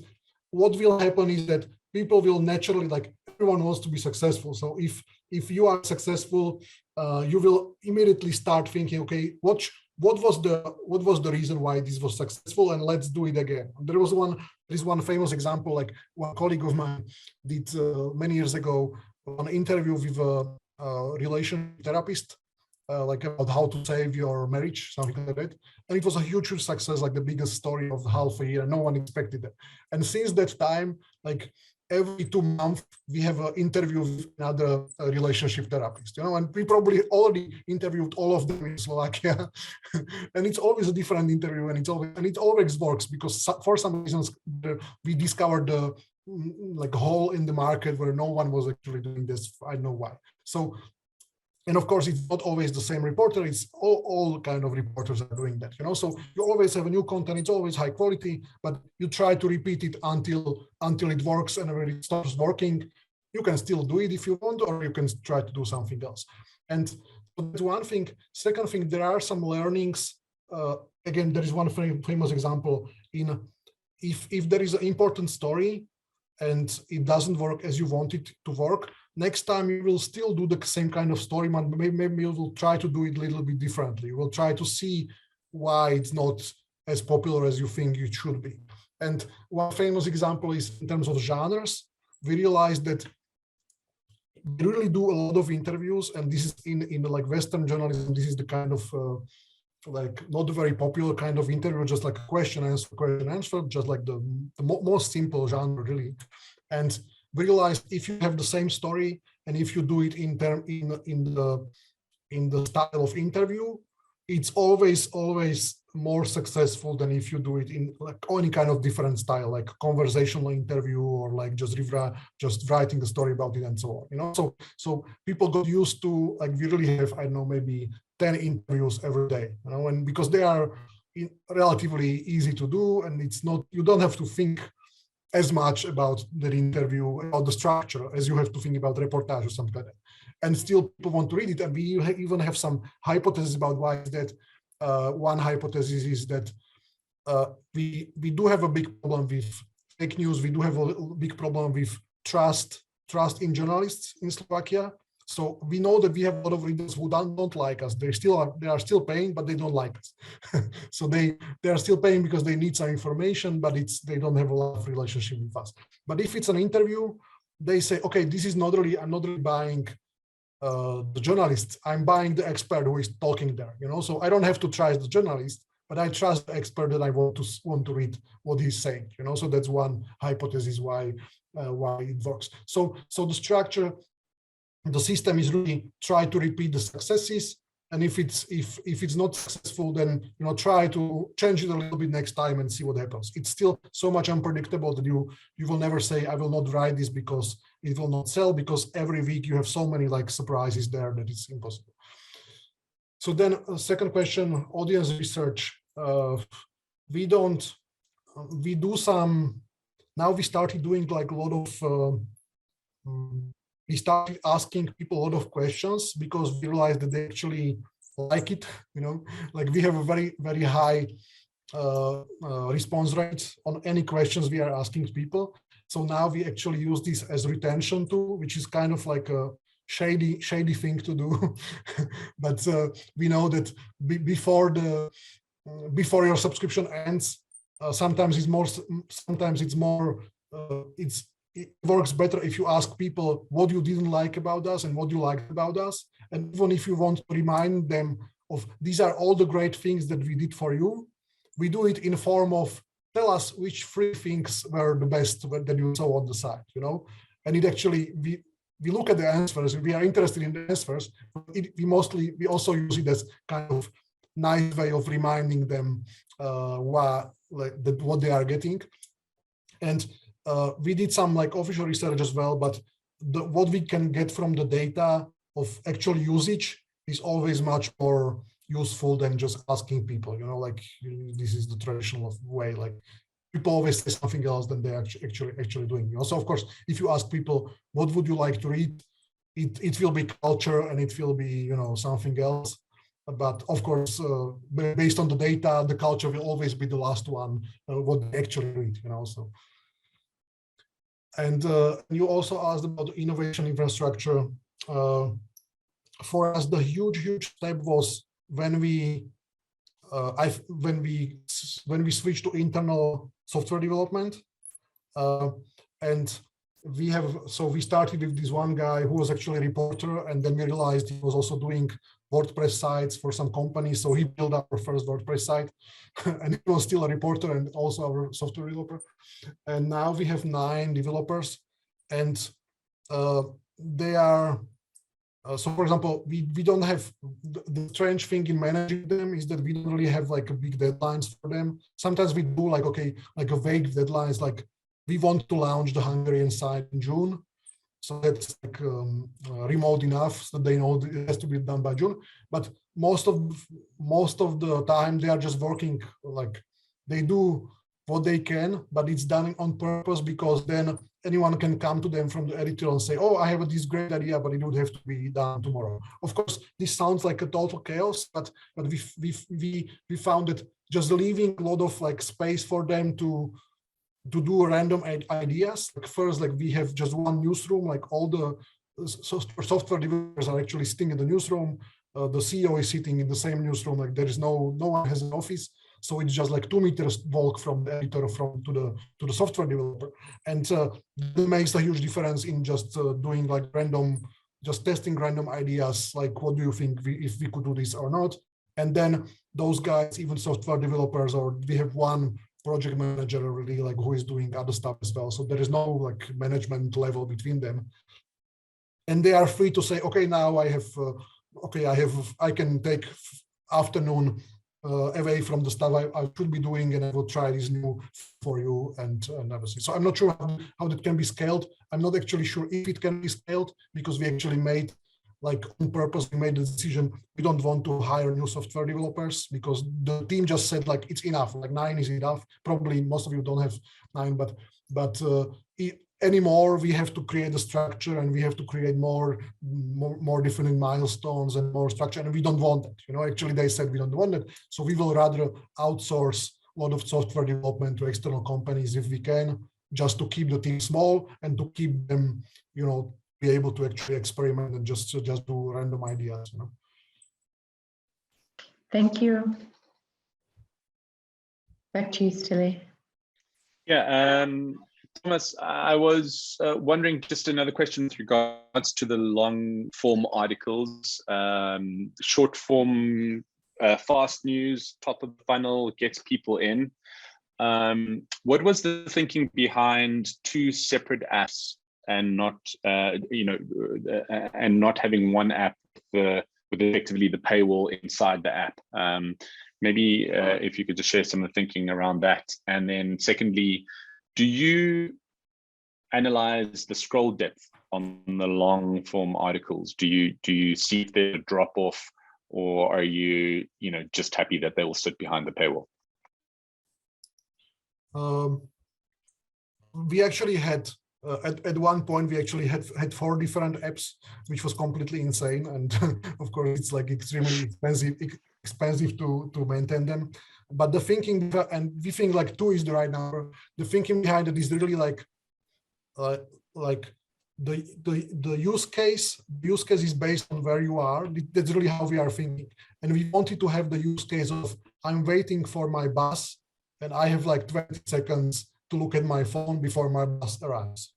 what will happen is that people will naturally, like, everyone wants to be successful. So if you are successful, you will immediately start thinking, okay, what was the reason why this was successful, and let's do it again. There is one famous example, like one colleague of mine did many years ago an interview with a relationship therapist, like about how to save your marriage, something like that. And it was a huge success, like the biggest story of half a year. No one expected it. And since that time, like every 2 months, we have an interview with another relationship therapist, and we probably already interviewed all of them in Slovakia. And it's always a different interview, and it always works, because for some reasons we discovered the hole in the market where no one was actually doing this. I don't know why. So, and of course, it's not always the same reporter. It's all kind of reporters are doing that, So you always have a new content. It's always high quality, but you try to repeat it until it works. And when it stops working, you can still do it if you want, or you can try to do something else. And that's one thing. Second thing, there are some learnings. Again, there is one famous example if there is an important story and it doesn't work as you want it to work, next time you will still do the same kind of story, but maybe you will try to do it a little bit differently. You will try to see why it's not as popular as you think it should be. And one famous example is in terms of genres. We realized that we really do a lot of interviews, and this is in like Western journalism, this is the kind of like not very popular kind of interview, just like a question answer, just like the most simple genre really. And we realized if you have the same story and if you do it in the style of interview, it's always more successful than if you do it in like any kind of different style, like conversational interview, or like just writing a story about it and so on. So people got used to, like, we really have, I don't know, maybe 10 interviews every day, and because they are relatively easy to do, and it's not, you don't have to think as much about the interview, about the structure, as you have to think about reportage or something like that. And still people want to read it. And we even have some hypotheses about why is that. One hypothesis is that we do have a big problem with fake news. We do have a big problem with trust in journalists in Slovakia. So we know that we have a lot of readers who don't like us. They are still paying, but they don't like us. So they are still paying because they need some information, but they don't have a lot of relationship with us. But if it's an interview, they say, okay, this is not really, I'm not really buying the journalists, I'm buying the expert who is talking there, So I don't have to trust the journalist, but I trust the expert that I want to read what he's saying, So that's one hypothesis why it works. So the structure, the system is really try to repeat the successes And if it's not successful, then try to change it a little bit next time and see what happens. It's still so much unpredictable that you will never say, I will not write this because it will not sell, because every week you have so many like surprises there that it's impossible. So then second question, audience research. We do some, now we started doing like a lot of, we started asking people a lot of questions because we realized that they actually like it, like we have a very, very high response rates on any questions we are asking people. So now we actually use this as retention tool, which is kind of like a shady thing to do. But we know that before your subscription ends, sometimes it works better if you ask people what you didn't like about us and what you liked about us. And even if you want to remind them of these are all the great things that we did for you, we do it in the form of tell us which 3 things were the best that you saw on the site, And it actually, we look at the answers, we are interested in the answers, but we also use it as kind of nice way of reminding them what they are getting. And we did some like official research as well, but what we can get from the data of actual usage is always much more useful than just asking people, like this is the traditional way, like people always say something else than they're actually doing. Also, of course, if you ask people, what would you like to read? It will be culture and it will be, something else. But of course, based on the data, the culture will always be the last one, what they actually read, so. And you also asked about the innovation infrastructure. For us, the huge step was when we switched to internal software development, and we started with this one guy who was actually a reporter, and then we realized he was also doing WordPress sites for some companies. So he built our first WordPress site, and he was still a reporter and also our software developer. And now we have 9 developers, and they are. So, for example, we don't have the strange thing in managing them is that we don't really have like a big deadlines for them. Sometimes we do like a vague deadlines, like we want to launch the Hungarian site in June. So that's like remote enough so they know it has to be done by June. But most of the time they are just working, like they do what they can, but it's done on purpose because then anyone can come to them from the editor and say, oh, I have this great idea, but it would have to be done tomorrow. Of course, this sounds like a total chaos, but we found that just leaving a lot of like space for them to do random ideas. Like first, like we have just one newsroom, like all the software developers are actually sitting in the newsroom. The CEO is sitting in the same newsroom. Like there is no one has an office. So it's just like 2 meters walk from the editor to the software developer, and it makes a huge difference in just doing like just testing random ideas. Like, what do you think if we could do this or not? And then those guys, even software developers, or we have one project manager really like who is doing other stuff as well. So there is no like management level between them, and they are free to say, okay, now I can take afternoon away from the stuff I should be doing, and I will try this new for you and everything. So I'm not sure how that can be scaled. I'm not actually sure if it can be scaled because we actually made, like on purpose, we made the decision we don't want to hire new software developers because the team just said like it's enough, like 9 is enough. Probably most of you don't have 9, but anymore we have to create a structure and we have to create more different milestones and more structure, and we don't want that. Actually they said we don't want it, so we will rather outsource a lot of software development to external companies if we can, just to keep the team small and to keep them be able to actually experiment and just do random ideas. Thank you. Back to you, Stili. Yeah, Thomas, I was wondering, just another question with regards to the long form articles, short form, fast news, top of the funnel, gets people in. What was the thinking behind 2 separate apps and not, and not having one app, the effectively the paywall inside the app. Maybe if you could just share some of the thinking around that. And then secondly, do you analyze the scroll depth on the long form articles? Do you see if there's a drop off, or are you just happy that they will sit behind the paywall? We actually had at one point we actually had 4 different apps, which was completely insane, and of course it's like extremely expensive to maintain them. But the thinking, and we think like 2 is the right number. The thinking behind it is really like the use case. The use case is based on where you are. That's really how we are thinking, and we wanted to have the use case of I'm waiting for my bus, and I have like 20 seconds to look at my phone before my bus arrives,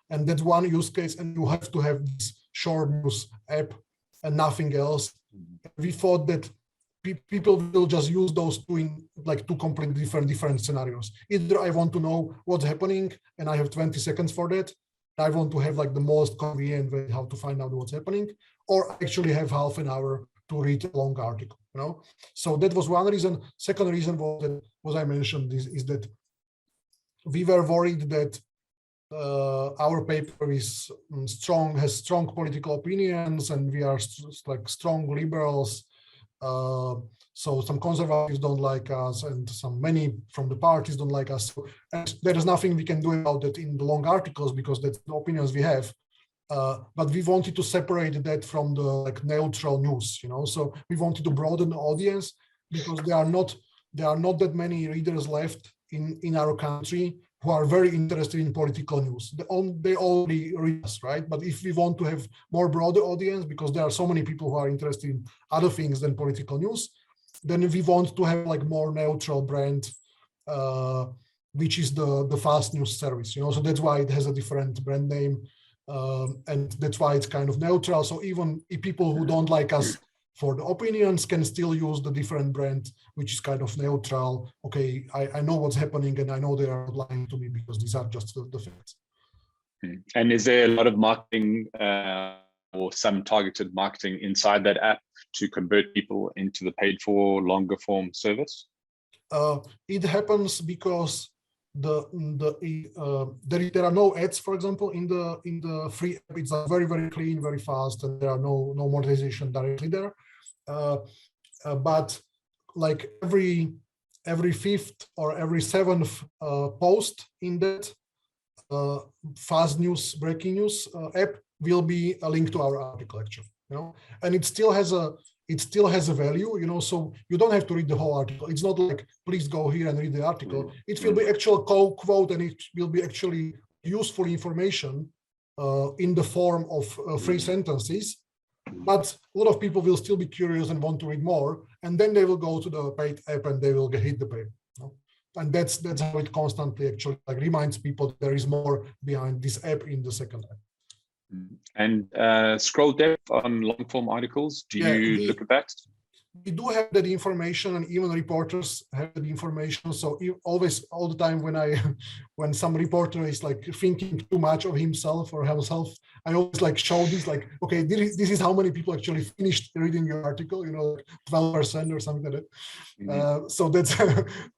and that's one use case, and you have to have this short news app and nothing else. We thought that people will just use those 2 in like 2 completely different scenarios. Either I want to know what's happening and I have 20 seconds for that. I want to have like the most convenient way how to find out what's happening, or actually have half an hour to read a long article, So that was one reason. Second reason was that, as I mentioned, is that we were worried that our paper is has strong political opinions, and we are like strong liberals. So some conservatives don't like us, and many from the parties don't like us. So, and there is nothing we can do about that in the long articles, because that's the opinions we have. But we wanted to separate that from the like neutral news, So we wanted to broaden the audience, because there are not that many readers left in our country who are very interested in political news. They only read us, right? But if we want to have more broader audience, because there are so many people who are interested in other things than political news, then we want to have like more neutral brand, which is the fast news service, So that's why it has a different brand name, and that's why it's kind of neutral. So even if people who don't like us for the opinions can still use the different brand, which is kind of neutral. Okay, I know what's happening, and I know they are lying to me, because these are just the facts. And is there a lot of marketing or some targeted marketing inside that app to convert people into the paid for longer form service? It happens because there are no ads, for example, in the free app. It's very, very clean, very fast, and there are no monetization directly there. But like every 5th or every 7th post in that fast news, breaking news app will be a link to our article, actually, and it still has a value, so you don't have to read the whole article. It's not like, please go here and read the article. It will be actual quote, and it will be actually useful information in the form of 3 sentences. But a lot of people will still be curious and want to read more, and then they will go to the paid app and they will hit the pay. And that's how it constantly actually like reminds people that there is more behind this app in the second app. And scroll depth on long form articles, do you look at that? We do have that information, and even reporters have that information. So all the time when some reporter is like thinking too much of himself or herself, I always like show this, like, okay, this is how many people actually finished reading your article, 12% or something like that. So that's,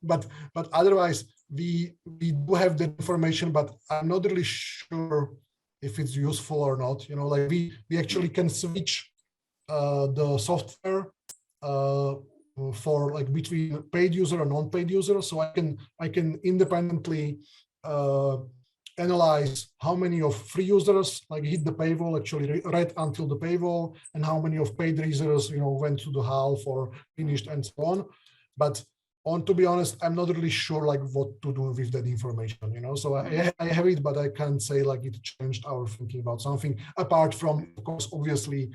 but otherwise we do have that information, but I'm not really sure if it's useful or not. Like we actually can switch the software for like between paid user and non-paid user, so I can independently analyze how many of free users like hit the paywall, actually read until the paywall, and how many of paid users went to the half or finished and so on. But to be honest, I'm not really sure like what to do with that information, so I have it, but I can't say like it changed our thinking about something, apart from, of course, obviously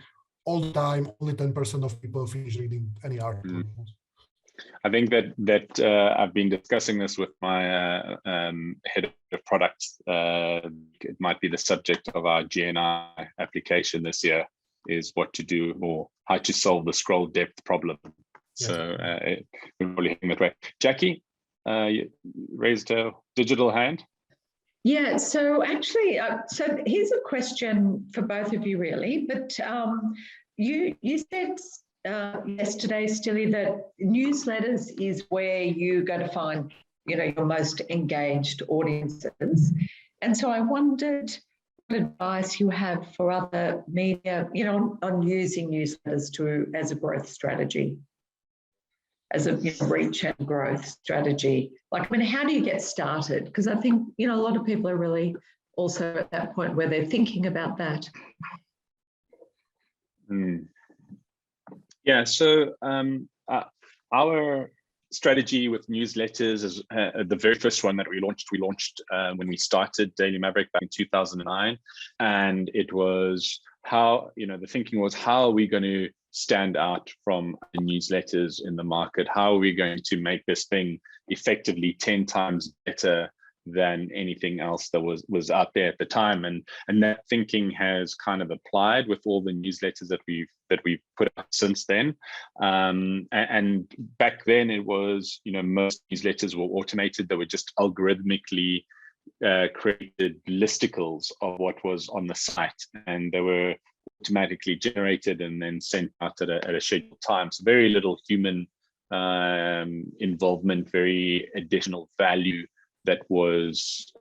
all the time only 10% of people finish reading any article. I think that I've been discussing this with my head of product. It might be the subject of our GNI application this year, is what to do or how to solve the scroll depth problem. Yeah. So we're probably heading that way. Jackie, you raised a digital hand. Yeah, so actually, so here's a question for both of you, really. But you said yesterday, Stilly, that newsletters is where you go to find, your most engaged audiences. And so I wondered what advice you have for other media, on using newsletters as a growth strategy, as a reach and growth strategy. Like, how do you get started? Because I think, a lot of people are really also at that point where they're thinking about that. Yeah, so our strategy with newsletters is the very first one that we launched when we started Daily Maverick back in 2009. And it was how, the thinking was, how are we going to stand out from the newsletters in the market? How are we going to make this thing effectively 10 times better than anything else that was out there at the time? And that thinking has kind of applied with all the newsletters that we've put out since then. And back then it was, most newsletters were automated. They were just algorithmically created listicles of what was on the site, and they were automatically generated and then sent out at a scheduled time. So very little human involvement, very additional value that was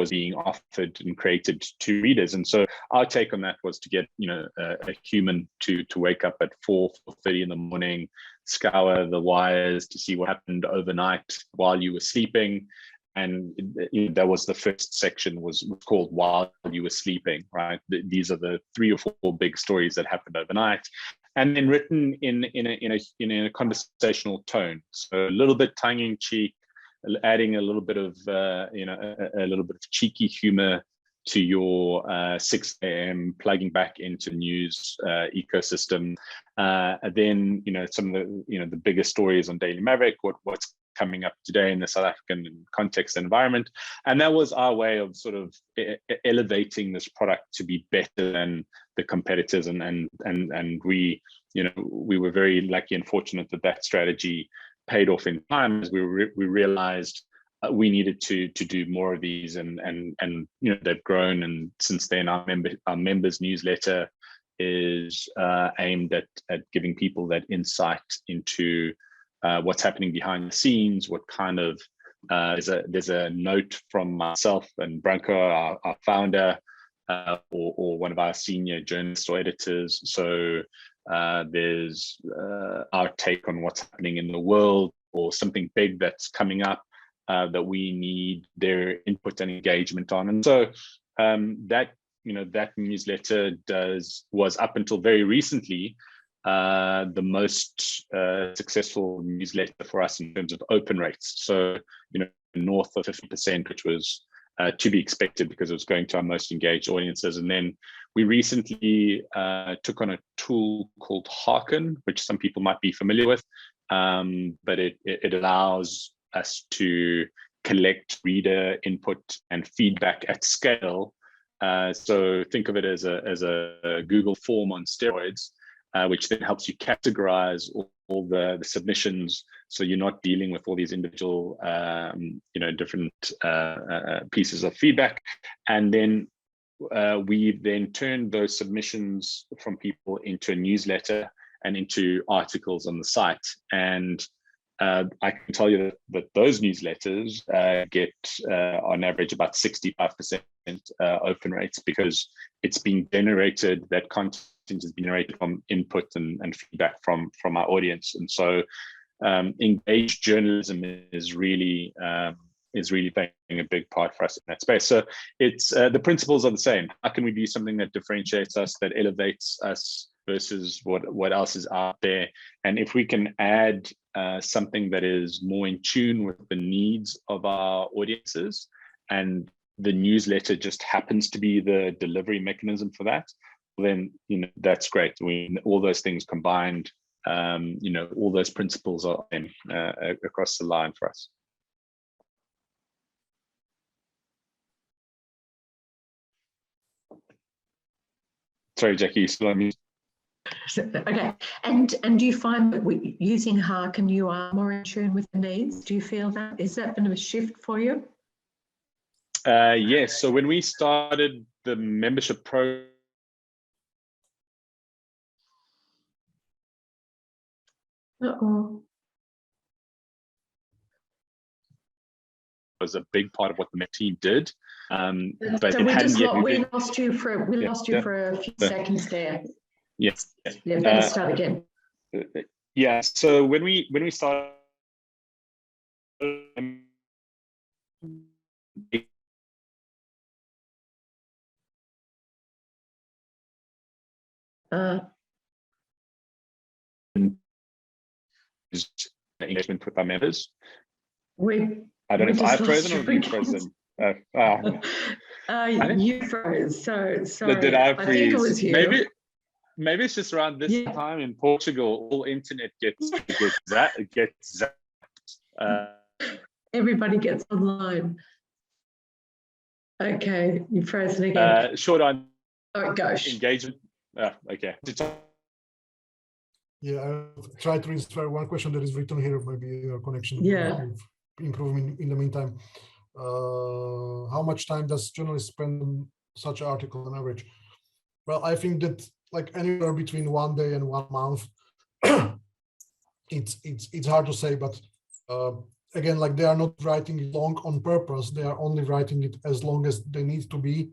being offered and created to readers. And so our take on that was to get a human to wake up at 4:30 in the morning, scour the wires to see what happened overnight while you were sleeping. And that was the first section, was called While You Were Sleeping, right? These are the 3 or 4 big stories that happened overnight, and then written in a conversational tone, so a little bit tongue in cheek, adding a little bit of a little bit of cheeky humor to your 6 a.m. plugging back into news ecosystem. Then some of the bigger stories on Daily Maverick, what's coming up today in the South African context and environment. And that was our way of sort of elevating this product to be better than the competitors. And we were very lucky and fortunate that that strategy paid off in time, as we realized we needed to do more of these, and they've grown. And since then, our members newsletter is aimed at giving people that insight into what's happening behind the scenes, what kind of there's a note from myself and Branko, our founder, or one of our senior journalists or editors. So there's our take on what's happening in the world, or something big that's coming up that we need their input and engagement on. And so that newsletter was up until very recently the most successful newsletter for us in terms of open rates. So north of 50%, which was to be expected because it was going to our most engaged audiences. And then we recently took on a tool called Hearken, which some people might be familiar with, but it allows us to collect reader input and feedback at scale. So think of it as a Google form on steroids, which then helps you categorize all the submissions, so you're not dealing with all these individual different pieces of feedback. And then we then turned those submissions from people into a newsletter and into articles on the site. And I can tell you that those newsletters get on average about 65% open rates, because it's being generated, that content is being generated from input and feedback from our audience. And so engaged journalism is really playing a big part for us in that space. So it's the principles are the same. How can we do something that differentiates us, that elevates us versus what else is out there? And if we can add something that is more in tune with the needs of our audiences, and the newsletter just happens to be the delivery mechanism for that, then that's great. All those things combined, all those principles are across the line for us. Sorry, Jackie, you still on mute? Okay, and do you find that using Hearken, you are more in tune with the needs? Do you feel that? Is that been a shift for you? Yes. So when we started the membership program, Uh-oh. Was a big part of what the team did. But so it hadn't yet. We lost you for a few seconds there. Yes. Yeah, better start again. Yeah. So when we started, engagement with our members. I don't know if I've frozen or you've frozen. You froze. So sorry. Did I think freeze? it was you. Maybe it's just around this time in Portugal, all internet gets zapped. Everybody gets online. Okay, you frozen again. Short on gosh. Engagement. Okay. Yeah, I'll try to answer one question that is written here, maybe your connection improving in the meantime. How much time does journalists spend on such articles on average? Well, I think that like anywhere between 1 day and 1 month, it's hard to say, but again, like they are not writing it long on purpose. They are only writing it as long as they need to be.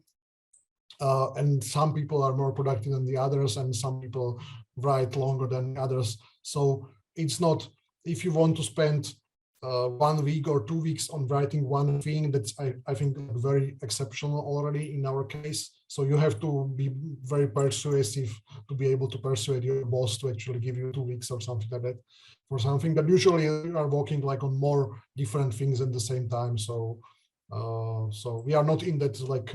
And some people are more productive than the others, and some people write longer than the others. So it's not, if you want to spend 1 week or 2 weeks on writing one thing, that's I think very exceptional already in our case. So you have to be very persuasive to be able to persuade your boss to actually give you 2 weeks or something like that for something. But usually you are working like on more different things at the same time. So we are not in that like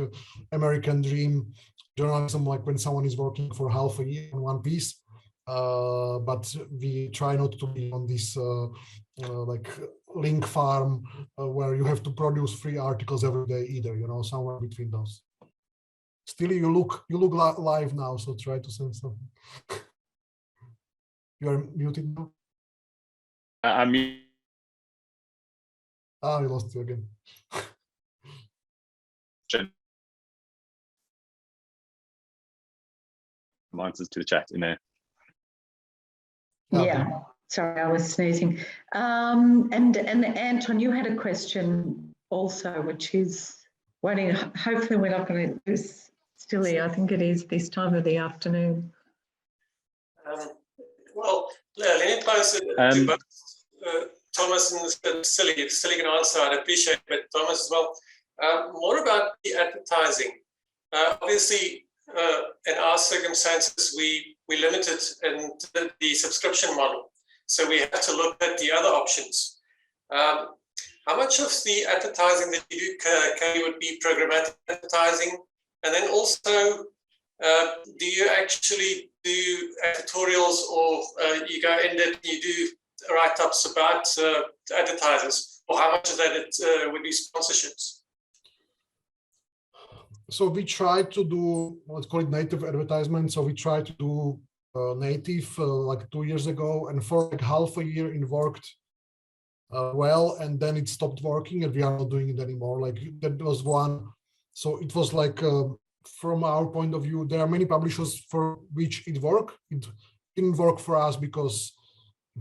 American dream journalism, like when someone is working for half a year on one piece. But we try not to be on this like link farm where you have to produce 3 articles every day either, you know, somewhere between those. Still, you look live now, so try to say something. You are muted now. I'm muted. I lost you again. Answers to the chat in there. Yeah, sorry, I was sneezing. And Anton, you had a question also, which is waiting. Hopefully, we're not going to lose Stilly. I think it is this time of the afternoon. Well, let me pose it to both Thomas and Stilly. If Stilly can answer, I'd appreciate it, but Thomas as well. More about the advertising. Obviously, in our circumstances, we limited in the subscription model. So we have to look at the other options. How much of the advertising that you do, Kelly, would be programmatic advertising? And then also, do you actually do editorials, or you go in that you do write-ups about advertisers, or how much of that would be sponsorships? So we try to do what's called native advertisement. So we try to do native like 2 years ago, and for like half a year it worked well, and then it stopped working, and we are not doing it anymore. Like that was one. So it was like from our point of view, there are many publishers for which it worked. It didn't work for us because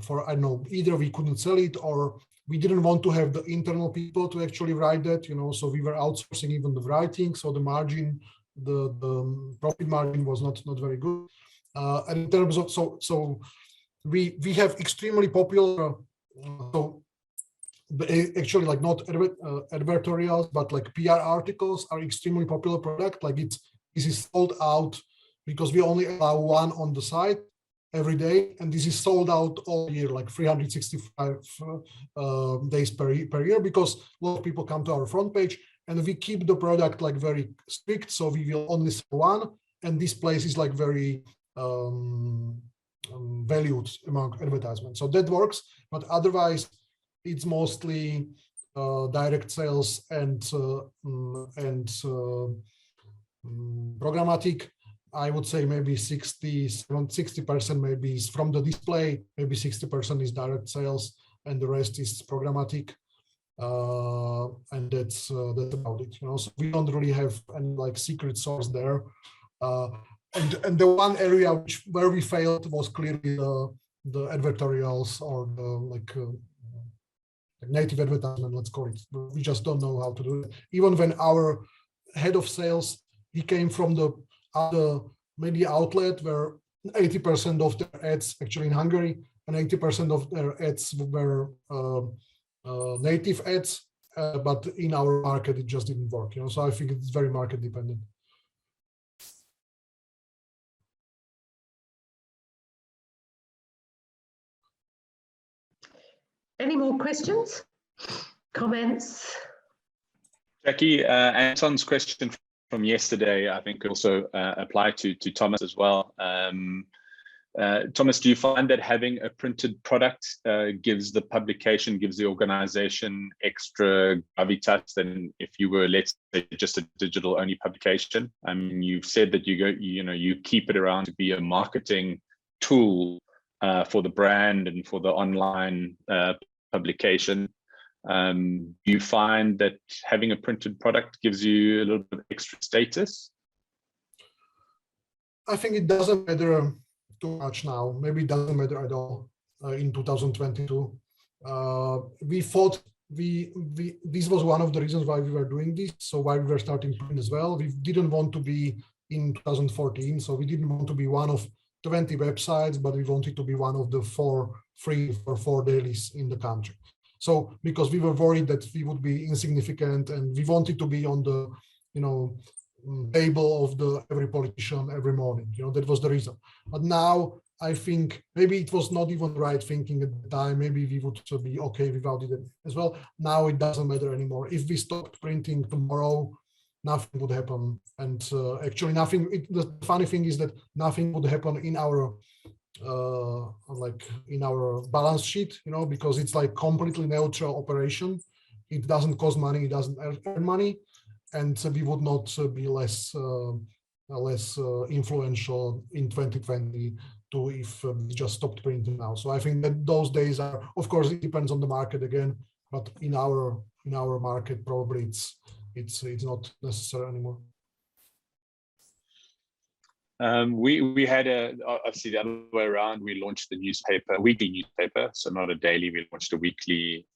I don't know, either we couldn't sell it or we didn't want to have the internal people to actually write that, you know, so we were outsourcing even the writing. So the margin, the profit margin was not very good. And in terms of, so we have extremely popular, so actually like not advertorials, but like PR articles are extremely popular product. Like this is sold out because we only allow one on the site every day, and this is sold out all year, like 365 days per year, because a lot of people come to our front page, and we keep the product like very strict. So we will only sell one, and this place is like very valued among advertisements. So that works, but otherwise it's mostly direct sales and programmatic. I would say maybe 60% maybe is from the display, maybe 60% is direct sales, and the rest is programmatic. And that's about it. You know, so we don't really have any like secret source there. And the one area where we failed was clearly the advertorials or the like native advertisement, let's call it. We just don't know how to do it. Even when our head of sales, he came from the other media outlet where 80% of their ads actually in Hungary and 80% of their ads were native ads, but in our market it just didn't work. You know, so I think it's very market dependent. Any more questions, comments? Jackie, Anton's question from yesterday, I think also apply to Thomas as well. Thomas, do you find that having a printed product gives the publication, gives the organization extra gravitas than if you were, let's say, just a digital only publication? I mean, you've said that you keep it around to be a marketing tool for the brand and for the online publication. You find that having a printed product gives you a little bit of extra status? I think it doesn't matter too much now. Maybe it doesn't matter at all in 2022. We thought this was one of the reasons why we were doing this, so why we were starting print as well. We didn't want to be in 2014, so we didn't want to be one of 20 websites, but we wanted to be one of the 4 free or 4 dailies in the country. So because we were worried that we would be insignificant, and we wanted to be on the, you know, table of the every politician every morning. You know, that was the reason. But now I think maybe it was not even right thinking at the time. Maybe we would be okay without it as well. Now it doesn't matter anymore. If we stopped printing tomorrow, nothing would happen. And actually nothing, the funny thing is that nothing would happen in our like in our balance sheet, you know, because it's like completely neutral operation. It doesn't cost money, it doesn't earn money, and so we would not be less influential in 2022 if we just stopped printing now. So I think that those days are, of course, it depends on the market again, but in our market probably it's not necessary anymore. We had obviously the other way around. We launched the newspaper, a weekly newspaper, so not a daily. We launched a weekly,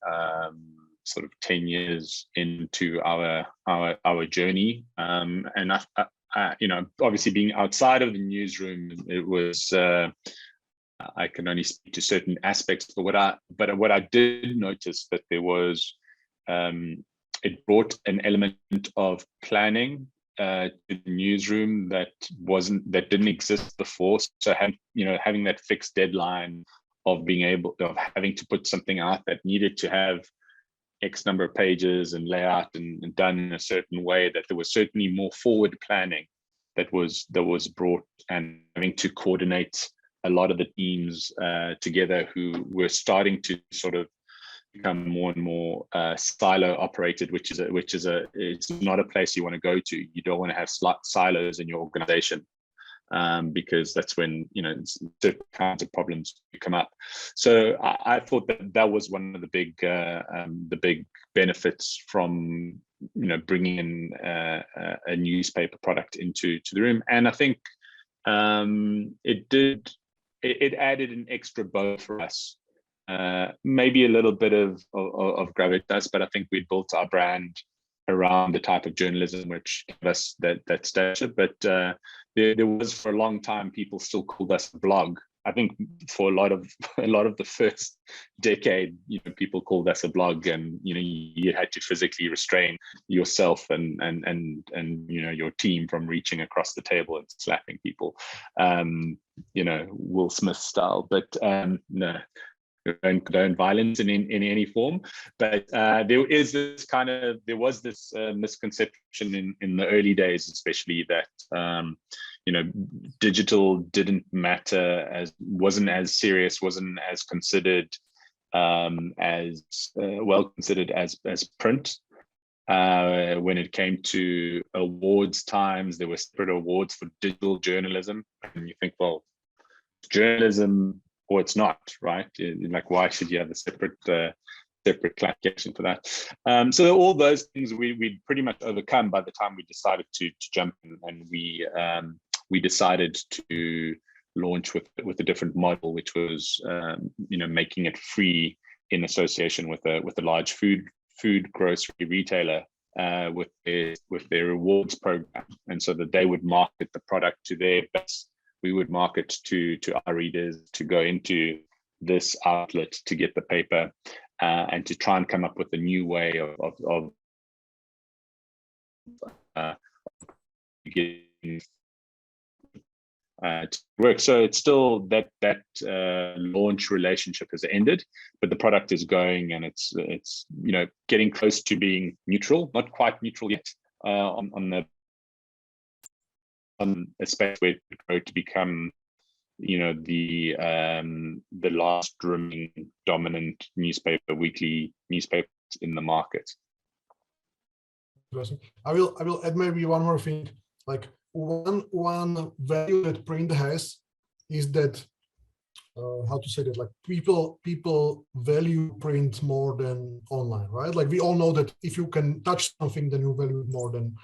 sort of 10 years into our journey. And I, you know, obviously being outside of the newsroom, it was I can only speak to certain aspects. But what I did notice that there was it brought an element of planning to the newsroom that didn't exist before. So having that fixed deadline of having to put something out that needed to have X number of pages and layout and done in a certain way, that there was certainly more forward planning that was brought, and having to coordinate a lot of the teams together who were starting to sort of become more and more silo operated, which is it's not a place you want to go to. You don't want to have silos in your organization, because that's when, you know, certain kinds of problems come up. So I thought that was one of the big benefits from, you know, bringing in a newspaper product into the room. And I think it added an extra bow for us. Maybe a little bit of gravitas, but I think we built our brand around the type of journalism which gave us that stature. But there was, for a long time, people still called us a blog. I think for a lot of the first decade, you know, people called us a blog, and you know, you had to physically restrain yourself and you know, your team from reaching across the table and slapping people, you know, Will Smith style. But no, don't condone violence in any form. But there was this misconception in the early days, especially, that you know, digital didn't matter, wasn't as serious, wasn't as considered, as well considered as print. When it came to awards times, there were separate awards for digital journalism, and you think, well, journalism or it's not, right? Like, why should you have a separate classification for that? So all those things we'd pretty much overcome by the time we decided to jump in, and we decided to launch with a different model, which was making it free in association with a large food grocery retailer with their rewards program, and so that they would market the product to their base. We would market to our readers to go into this outlet to get the paper, and to try and come up with a new way of getting to work. So it's still that launch relationship has ended, but the product is going, and it's getting close to being neutral, not quite neutral yet, on a space where it could grow to become the last remaining dominant weekly newspaper in the market. I will add maybe one more thing. Like one value that print has is that how to say that, like people value print more than online, right? Like we all know that if you can touch something, then you value it more than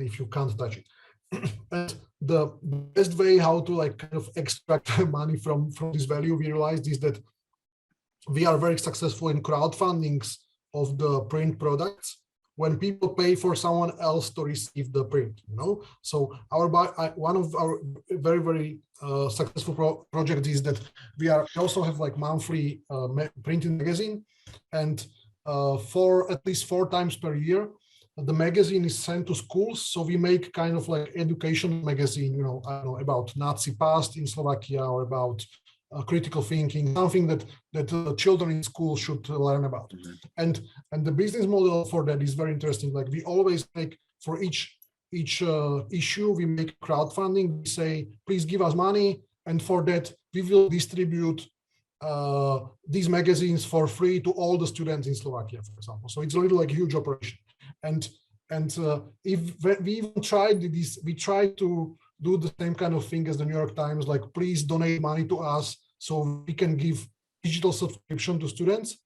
if you can't touch it. And the best way how to like kind of extract money from this value we realized is that we are very successful in crowdfundings of the print products when people pay for someone else to receive the print, So one of our very successful projects is that we also have like monthly printing magazine, and for at least 4 times per year, the magazine is sent to schools. So we make kind of like education magazine, I don't know, about Nazi past in Slovakia, or about critical thinking, something that children in school should learn about. And the business model for that is very interesting. Like we always make, for each issue, we make crowdfunding. We say, please give us money, and for that we will distribute these magazines for free to all the students in Slovakia, for example. So it's a little like huge operation. And if we even tried this, we tried to do the same kind of thing as the New York Times, like please donate money to us so we can give digital subscription to students.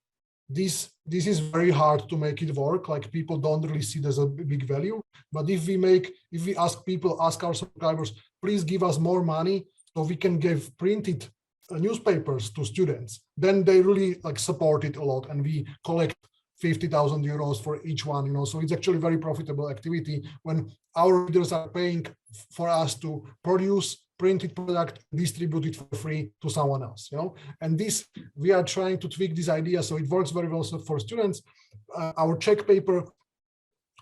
This is very hard to make it work. Like people don't really see there's a big value. But if we ask our subscribers, please give us more money so we can give printed newspapers to students, then they really like support it a lot, and we collect 50,000 euros for each one, so it's actually very profitable activity when our readers are paying for us to produce printed product, distribute it for free to someone else, and this, we are trying to tweak this idea so it works very well for students. Our Czech paper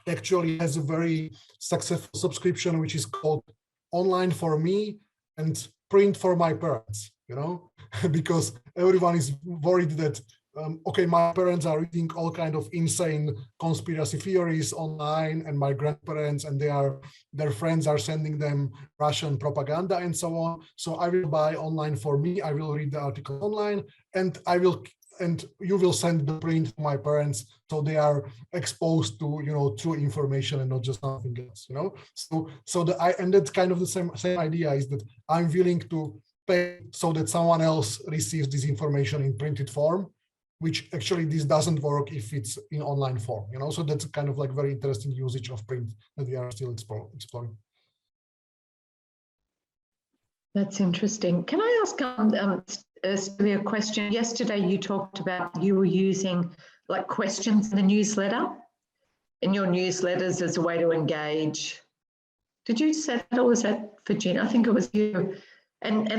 actually has a very successful subscription, which is called Online for Me and Print for My Parents, because everyone is worried that okay, my parents are reading all kind of insane conspiracy theories online, and my grandparents and their friends are sending them Russian propaganda and so on. So I will buy Online for Me. I will read the article online, and you will send the print to my parents, so they are exposed to true information and not just something else. So that's kind of the same idea, is that I'm willing to pay so that someone else receives this information in printed form, which actually this doesn't work if it's in online form, So that's kind of like very interesting usage of print that we are still exploring. That's interesting. Can I ask a question? Yesterday you talked about you were using like questions in the newsletter, in your newsletters as a way to engage. Did you say that, or was that Virginia? I think it was you. And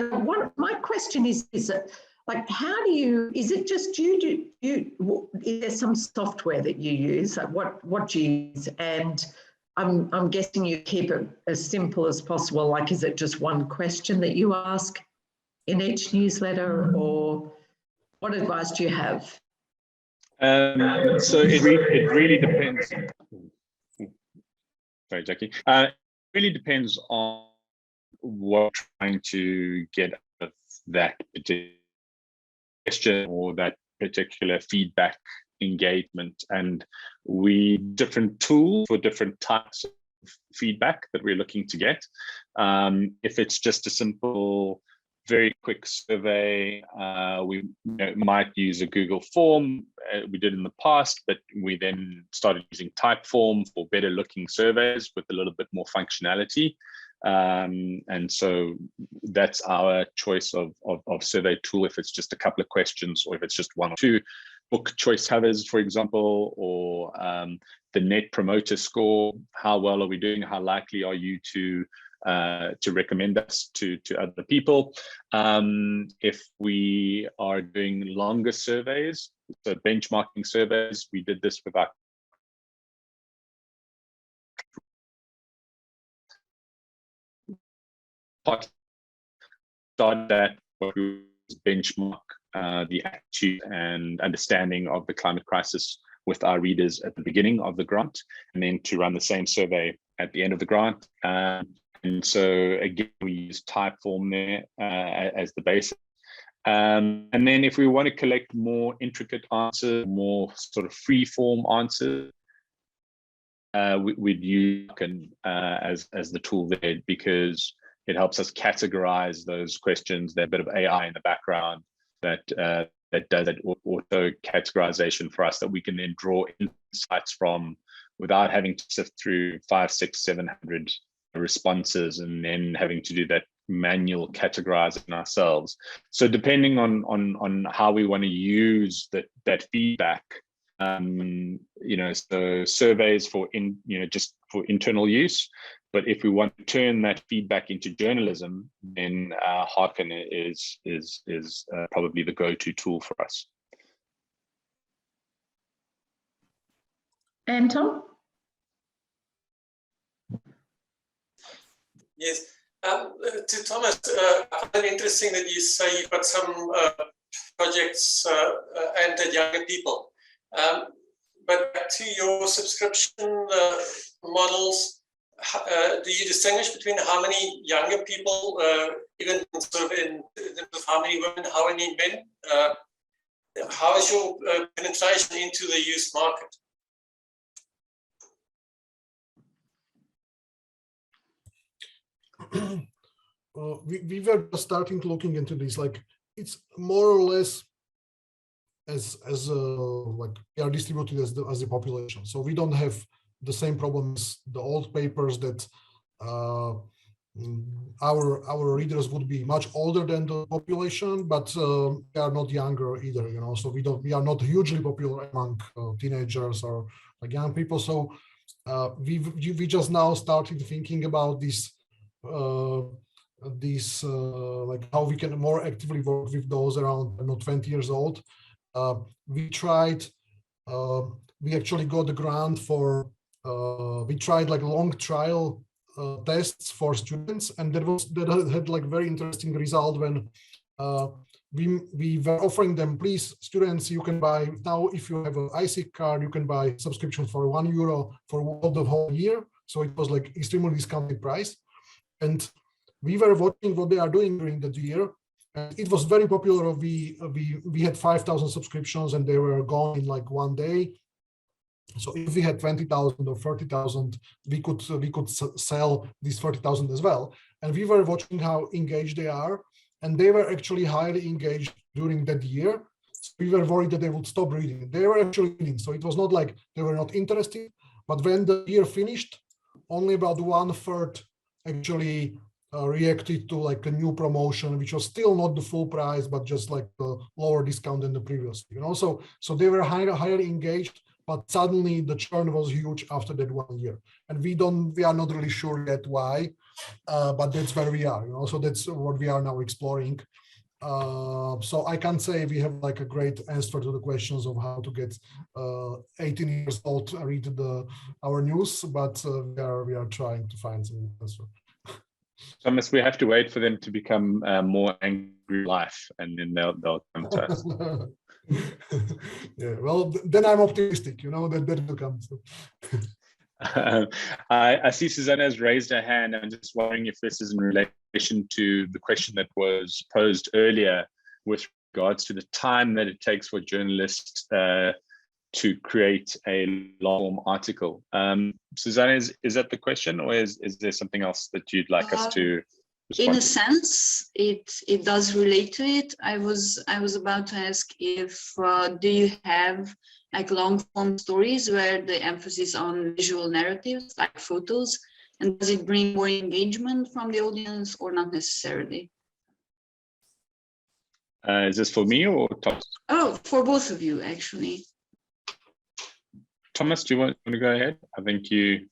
my question is that, like, how do you, is it just is there some software that you use? Like what do you use? And I'm guessing you keep it as simple as possible. Like, is it just one question that you ask in each newsletter, or what advice do you have? So it really depends. Sorry, Jackie. It really depends on what we're trying to get out of that particular question or that particular feedback engagement, and we different tools for different types of feedback that we're looking to get. If it's just a simple, very quick survey, we might use a Google form. We did in the past, but we then started using Typeform for better looking surveys with a little bit more functionality. And so that's our choice of survey tool, if it's just a couple of questions or if it's just one or two. Book choice covers, for example, or the net promoter score. How well are we doing? How likely are you to recommend us to other people? If we are doing longer surveys, so benchmarking surveys, we did this with our started that benchmark the attitude and understanding of the climate crisis with our readers at the beginning of the grant, and then to run the same survey at the end of the grant. And so again, we use Typeform there as the basis. And then if we want to collect more intricate answers, more sort of free form answers, we'd use as the tool there, because it helps us categorize those questions. There's a bit of AI in the background that does that auto categorization for us, that we can then draw insights from without having to sift through 500, 600, 700 responses and then having to do that manual categorizing ourselves. So depending on how we want to use that feedback, so surveys for just for internal use. But if we want to turn that feedback into journalism, then Harken is probably the go-to tool for us. Anton? Yes. To Thomas, I find it interesting that you say you've got some projects aimed at younger people. But back to your subscription models, do you distinguish between how many younger people, even sort of in terms of how many women, how many men? How is your penetration into the youth market? We were starting looking into this, like it's more or less as like we are distributed as the population. So we don't have the same problems, the old papers that our readers would be much older than the population, but they are not younger either, so we are not hugely popular among teenagers or like young people. So we just now started thinking about this like how we can more actively work with those around 20 years old. We tried, we actually got the grant for, we tried like long trial tests for students, and that had like very interesting result when we were offering them, please students, you can buy now, if you have an IC card, you can buy subscription for €1 for the whole year. So it was like extremely discounted price, and we were watching what they are doing during the year. And it was very popular. We had 5,000 subscriptions and they were gone in like one day. So if we had 20,000 or 30,000, we could sell these 30,000 as well. And we were watching how engaged they are, and they were actually highly engaged during that year. So we were worried that they would stop reading. They were actually reading, so it was not like they were not interested. But when the year finished, only about 1/3 actually reacted to like a new promotion, which was still not the full price, but just like a lower discount than the previous. So they were highly engaged, but suddenly the churn was huge after that 1 year, and we are not really sure yet why, but that's where we are. So that's what we are now exploring. So I can't say we have like a great answer to the questions of how to get 18 years old to read our news, but we are trying to find some answer. Thomas, we have to wait for them to become more angry life, and then they'll come to us. Yeah, well, then I'm optimistic, that will come. So. I see Susanna has raised her hand. I'm just wondering if this is in relation to the question that was posed earlier with regards to the time that it takes for journalists to create a long-form article. Susanna, is that the question, or is there something else that you'd like us to respond in a to? sense, it does relate to it. I was about to ask if do you have like long-form stories where the emphasis on visual narratives like photos, And does it bring more engagement from the audience or not necessarily? Is this for me or Thomas? Oh, for both of you, actually. Thomas, do you want to go ahead? I think you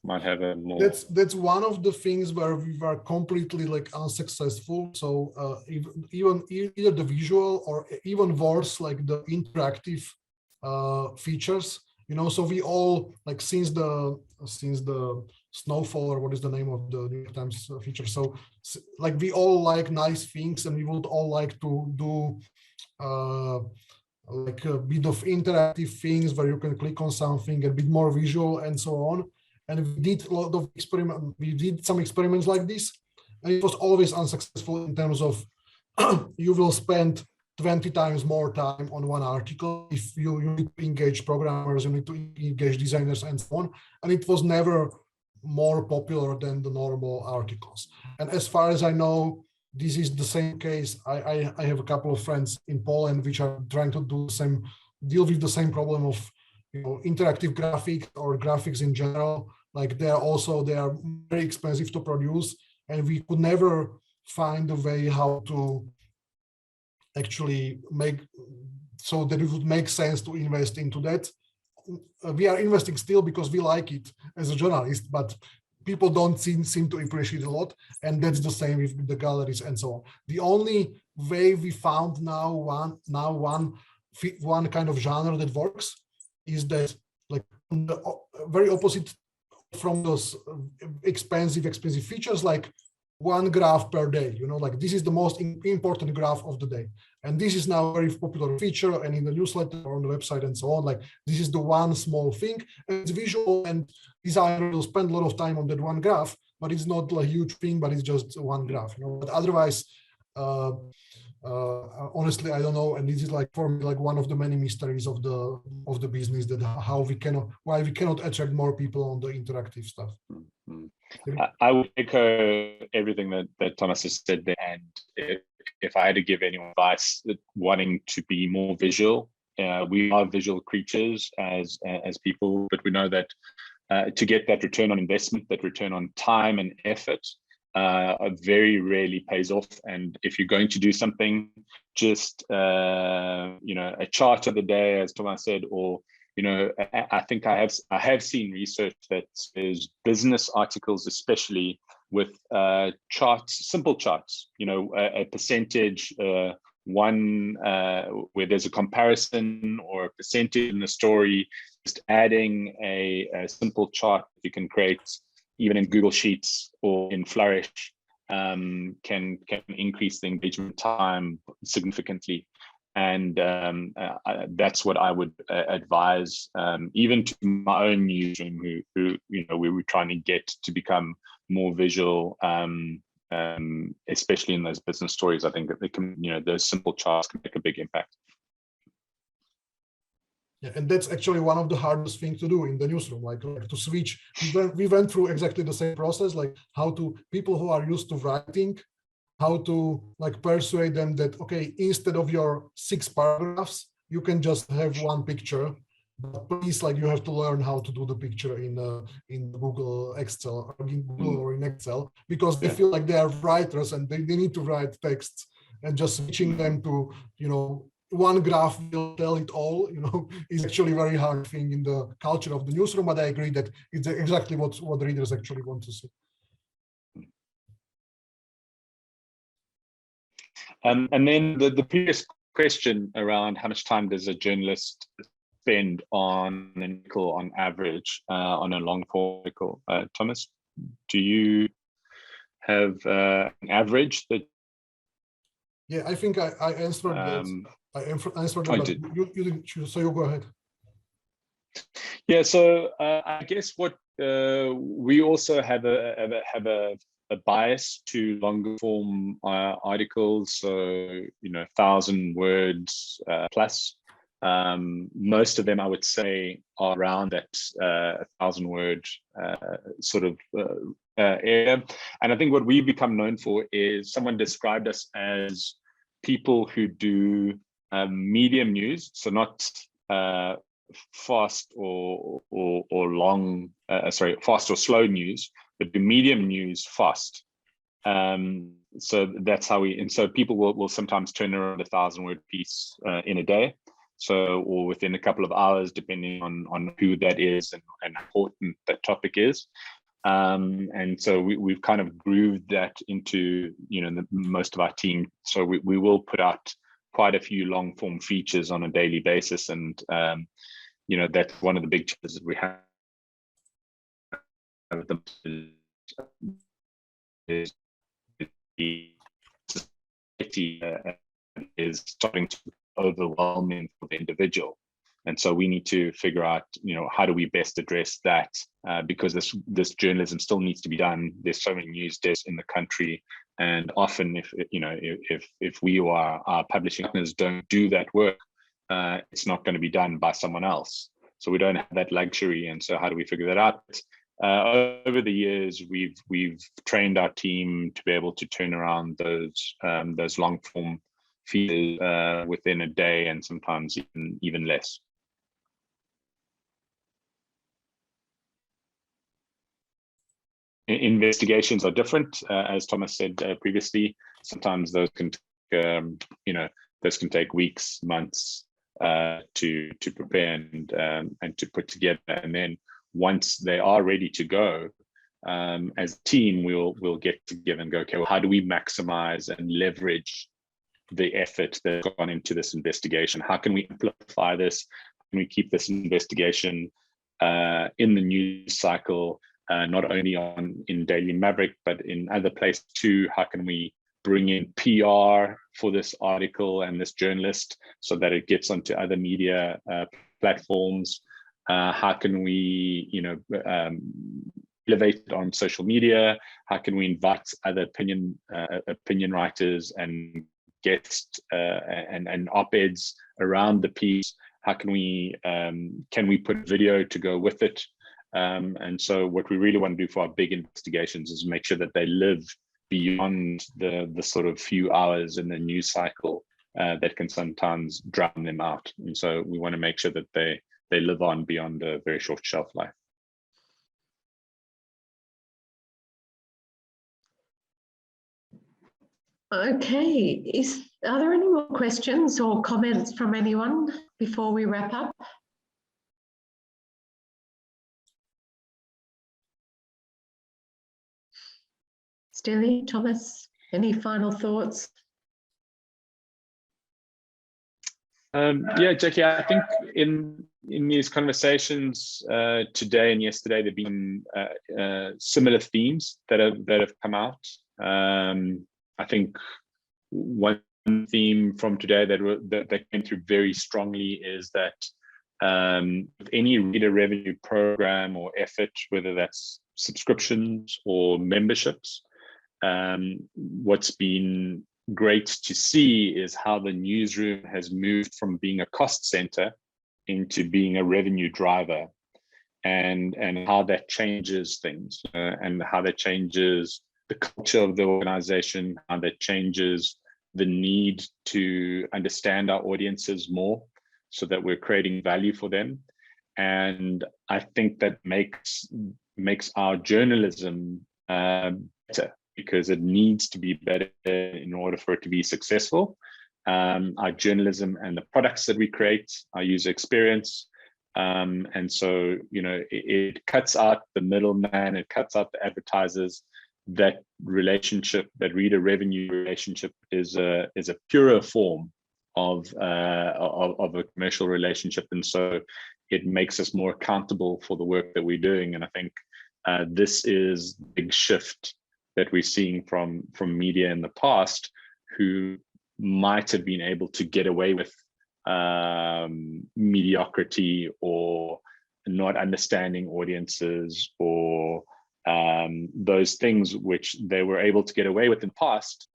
might have a more. That's one of the things where we were completely like unsuccessful. So even either the visual or even worse, like the interactive features. You know, so we all like since the snowfall, or what is the name of the New York Times feature. So like we all like nice things, and we would all like to do like a bit of interactive things where you can click on something, a bit more visual and so on. And we did a lot of we did some experiments like this, and it was always unsuccessful in terms of you will spend 20 times more time on one article if you need to engage programmers, you need to engage designers and so on. And it was never more popular than the normal articles. And as far as I know, this is the same case. I have a couple of friends in Poland which are trying to do deal with the same problem of, you know, interactive graphics or graphics in general. Like they are very expensive to produce, and we could never find a way how to actually make so that it would make sense to invest into that. We are investing still because we like it as a journalist, but people don't seem to appreciate it a lot. And that's the same with the galleries and so on. The only way we found now one kind of genre that works is that, like, the very opposite from those expensive features, like one graph per day, you know, like this is the most important graph of the day. And this is now a very popular feature, and in the newsletter or on the website and so on, like this is the one small thing, and it's visual, and designers will spend a lot of time on that one graph, but it's not a huge thing, but it's just one graph, you know. But otherwise, honestly, I don't know. And this is like for me, like one of the many mysteries of the business, that why we cannot attract more people on the interactive stuff. Mm-hmm. I would echo everything that Thomas has said there. And if I had to give anyone advice wanting to be more visual, we are visual creatures as people, but we know that to get that return on investment, that return on time and effort, very rarely pays off. And if you're going to do something, just you know, a chart of the day, as Thomas said, or you know, I think I have seen research that says business articles, especially with charts, simple charts, you know, a percentage, one where there's a comparison or a percentage in the story, just adding a simple chart you can create even in Google Sheets or in Flourish can increase the engagement time significantly. And that's what I would advise, even to my own newsroom, who you know, we were trying to get to become more visual, especially in those business stories. I think that they can, you know, those simple charts can make a big impact. Yeah, and that's actually one of the hardest things to do in the newsroom, like to switch. We went through exactly the same process, like how to people who are used to writing, how to like persuade them that, okay, instead of your 6 paragraphs, you can just have one picture, but please, like, you have to learn how to do the picture in Google Excel or in Google or in Excel, because they feel like they are writers and they need to write texts, and just switching them to, you know, one graph will tell it all, you know, is actually a very hard thing in the culture of the newsroom. But I agree that it's exactly what the readers actually want to see. And then the previous question around how much time does a journalist spend on an article on average on a long form article? Thomas, do you have an average that? Yeah, I think I answered that. I answered that, but you didn't choose, so you go ahead. Yeah, so I guess what we also have a bias to longer form articles, so you know, 1,000 words plus. Most of them, I would say, are around that 1,000 word sort of area. And I think what we've become known for is, someone described us as people who do medium news, so not fast or long, fast or slow news, but do medium news fast. So that's how and so people will sometimes turn around a 1,000-word piece in a day. So, or within a couple of hours, depending on who that is and how important that topic is. And so we've kind of grooved that into, most of our team. So we will put out quite a few long form features on a daily basis. And, that's one of the big challenges that we have. Is the society is starting to overwhelming for the individual. And so we need to figure out, how do we best address that? Because this journalism still needs to be done. There's so many news desks in the country, and often if we or our publishing partners don't do that work, it's not going to be done by someone else. So we don't have that luxury. And so how do we figure that out? Over the years, we've trained our team to be able to turn around those long form features within a day, and sometimes even less. Investigations are different, as Thomas said previously. Sometimes those can take weeks, months to prepare and to put together. And then once they are ready to go, as a team, we'll get together and go, okay, well, how do we maximize and leverage the effort that's gone into this investigation? How can we amplify this? How can we keep this investigation in the news cycle, not only in Daily Maverick, but in other places too? How can we bring in PR for this article and this journalist so that it gets onto other media platforms? How can we, elevate it on social media? How can we invite other opinion writers and guests and op-eds around the piece? How can we put video to go with it? And so what we really want to do for our big investigations is make sure that they live beyond the sort of few hours in the news cycle that can sometimes drown them out. And so we want to make sure that they live on beyond a very short shelf life. Okay, are there any more questions or comments from anyone before we wrap up? Stilly, Thomas, any final thoughts? Yeah, Jackie, I think in these conversations today and yesterday, there've been similar themes that have come out. I think one theme from today that came through very strongly is that with any reader revenue program or effort, whether that's subscriptions or memberships, what's been great to see is how the newsroom has moved from being a cost center into being a revenue driver, and how that changes things, and how that changes the culture of the organization, how that changes the need to understand our audiences more so that we're creating value for them. And I think that makes our journalism better, because it needs to be better in order for it to be successful. Our journalism and the products that we create, our user experience. And so, it cuts out the middleman, it cuts out the advertisers. That relationship, that reader revenue relationship, is a purer form of a commercial relationship, and so it makes us more accountable for the work that we're doing. And I think this is a big shift that we're seeing from media in the past, who might have been able to get away with mediocrity or not understanding audiences, or those things which they were able to get away with in the past.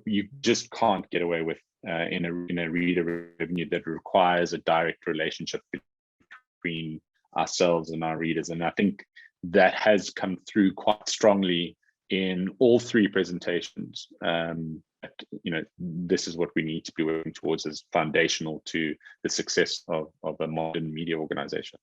You just can't get away with in a reader revenue that requires a direct relationship between ourselves and our readers. And I think that has come through quite strongly in all three presentations. This is what we need to be working towards as foundational to the success of a modern media organization.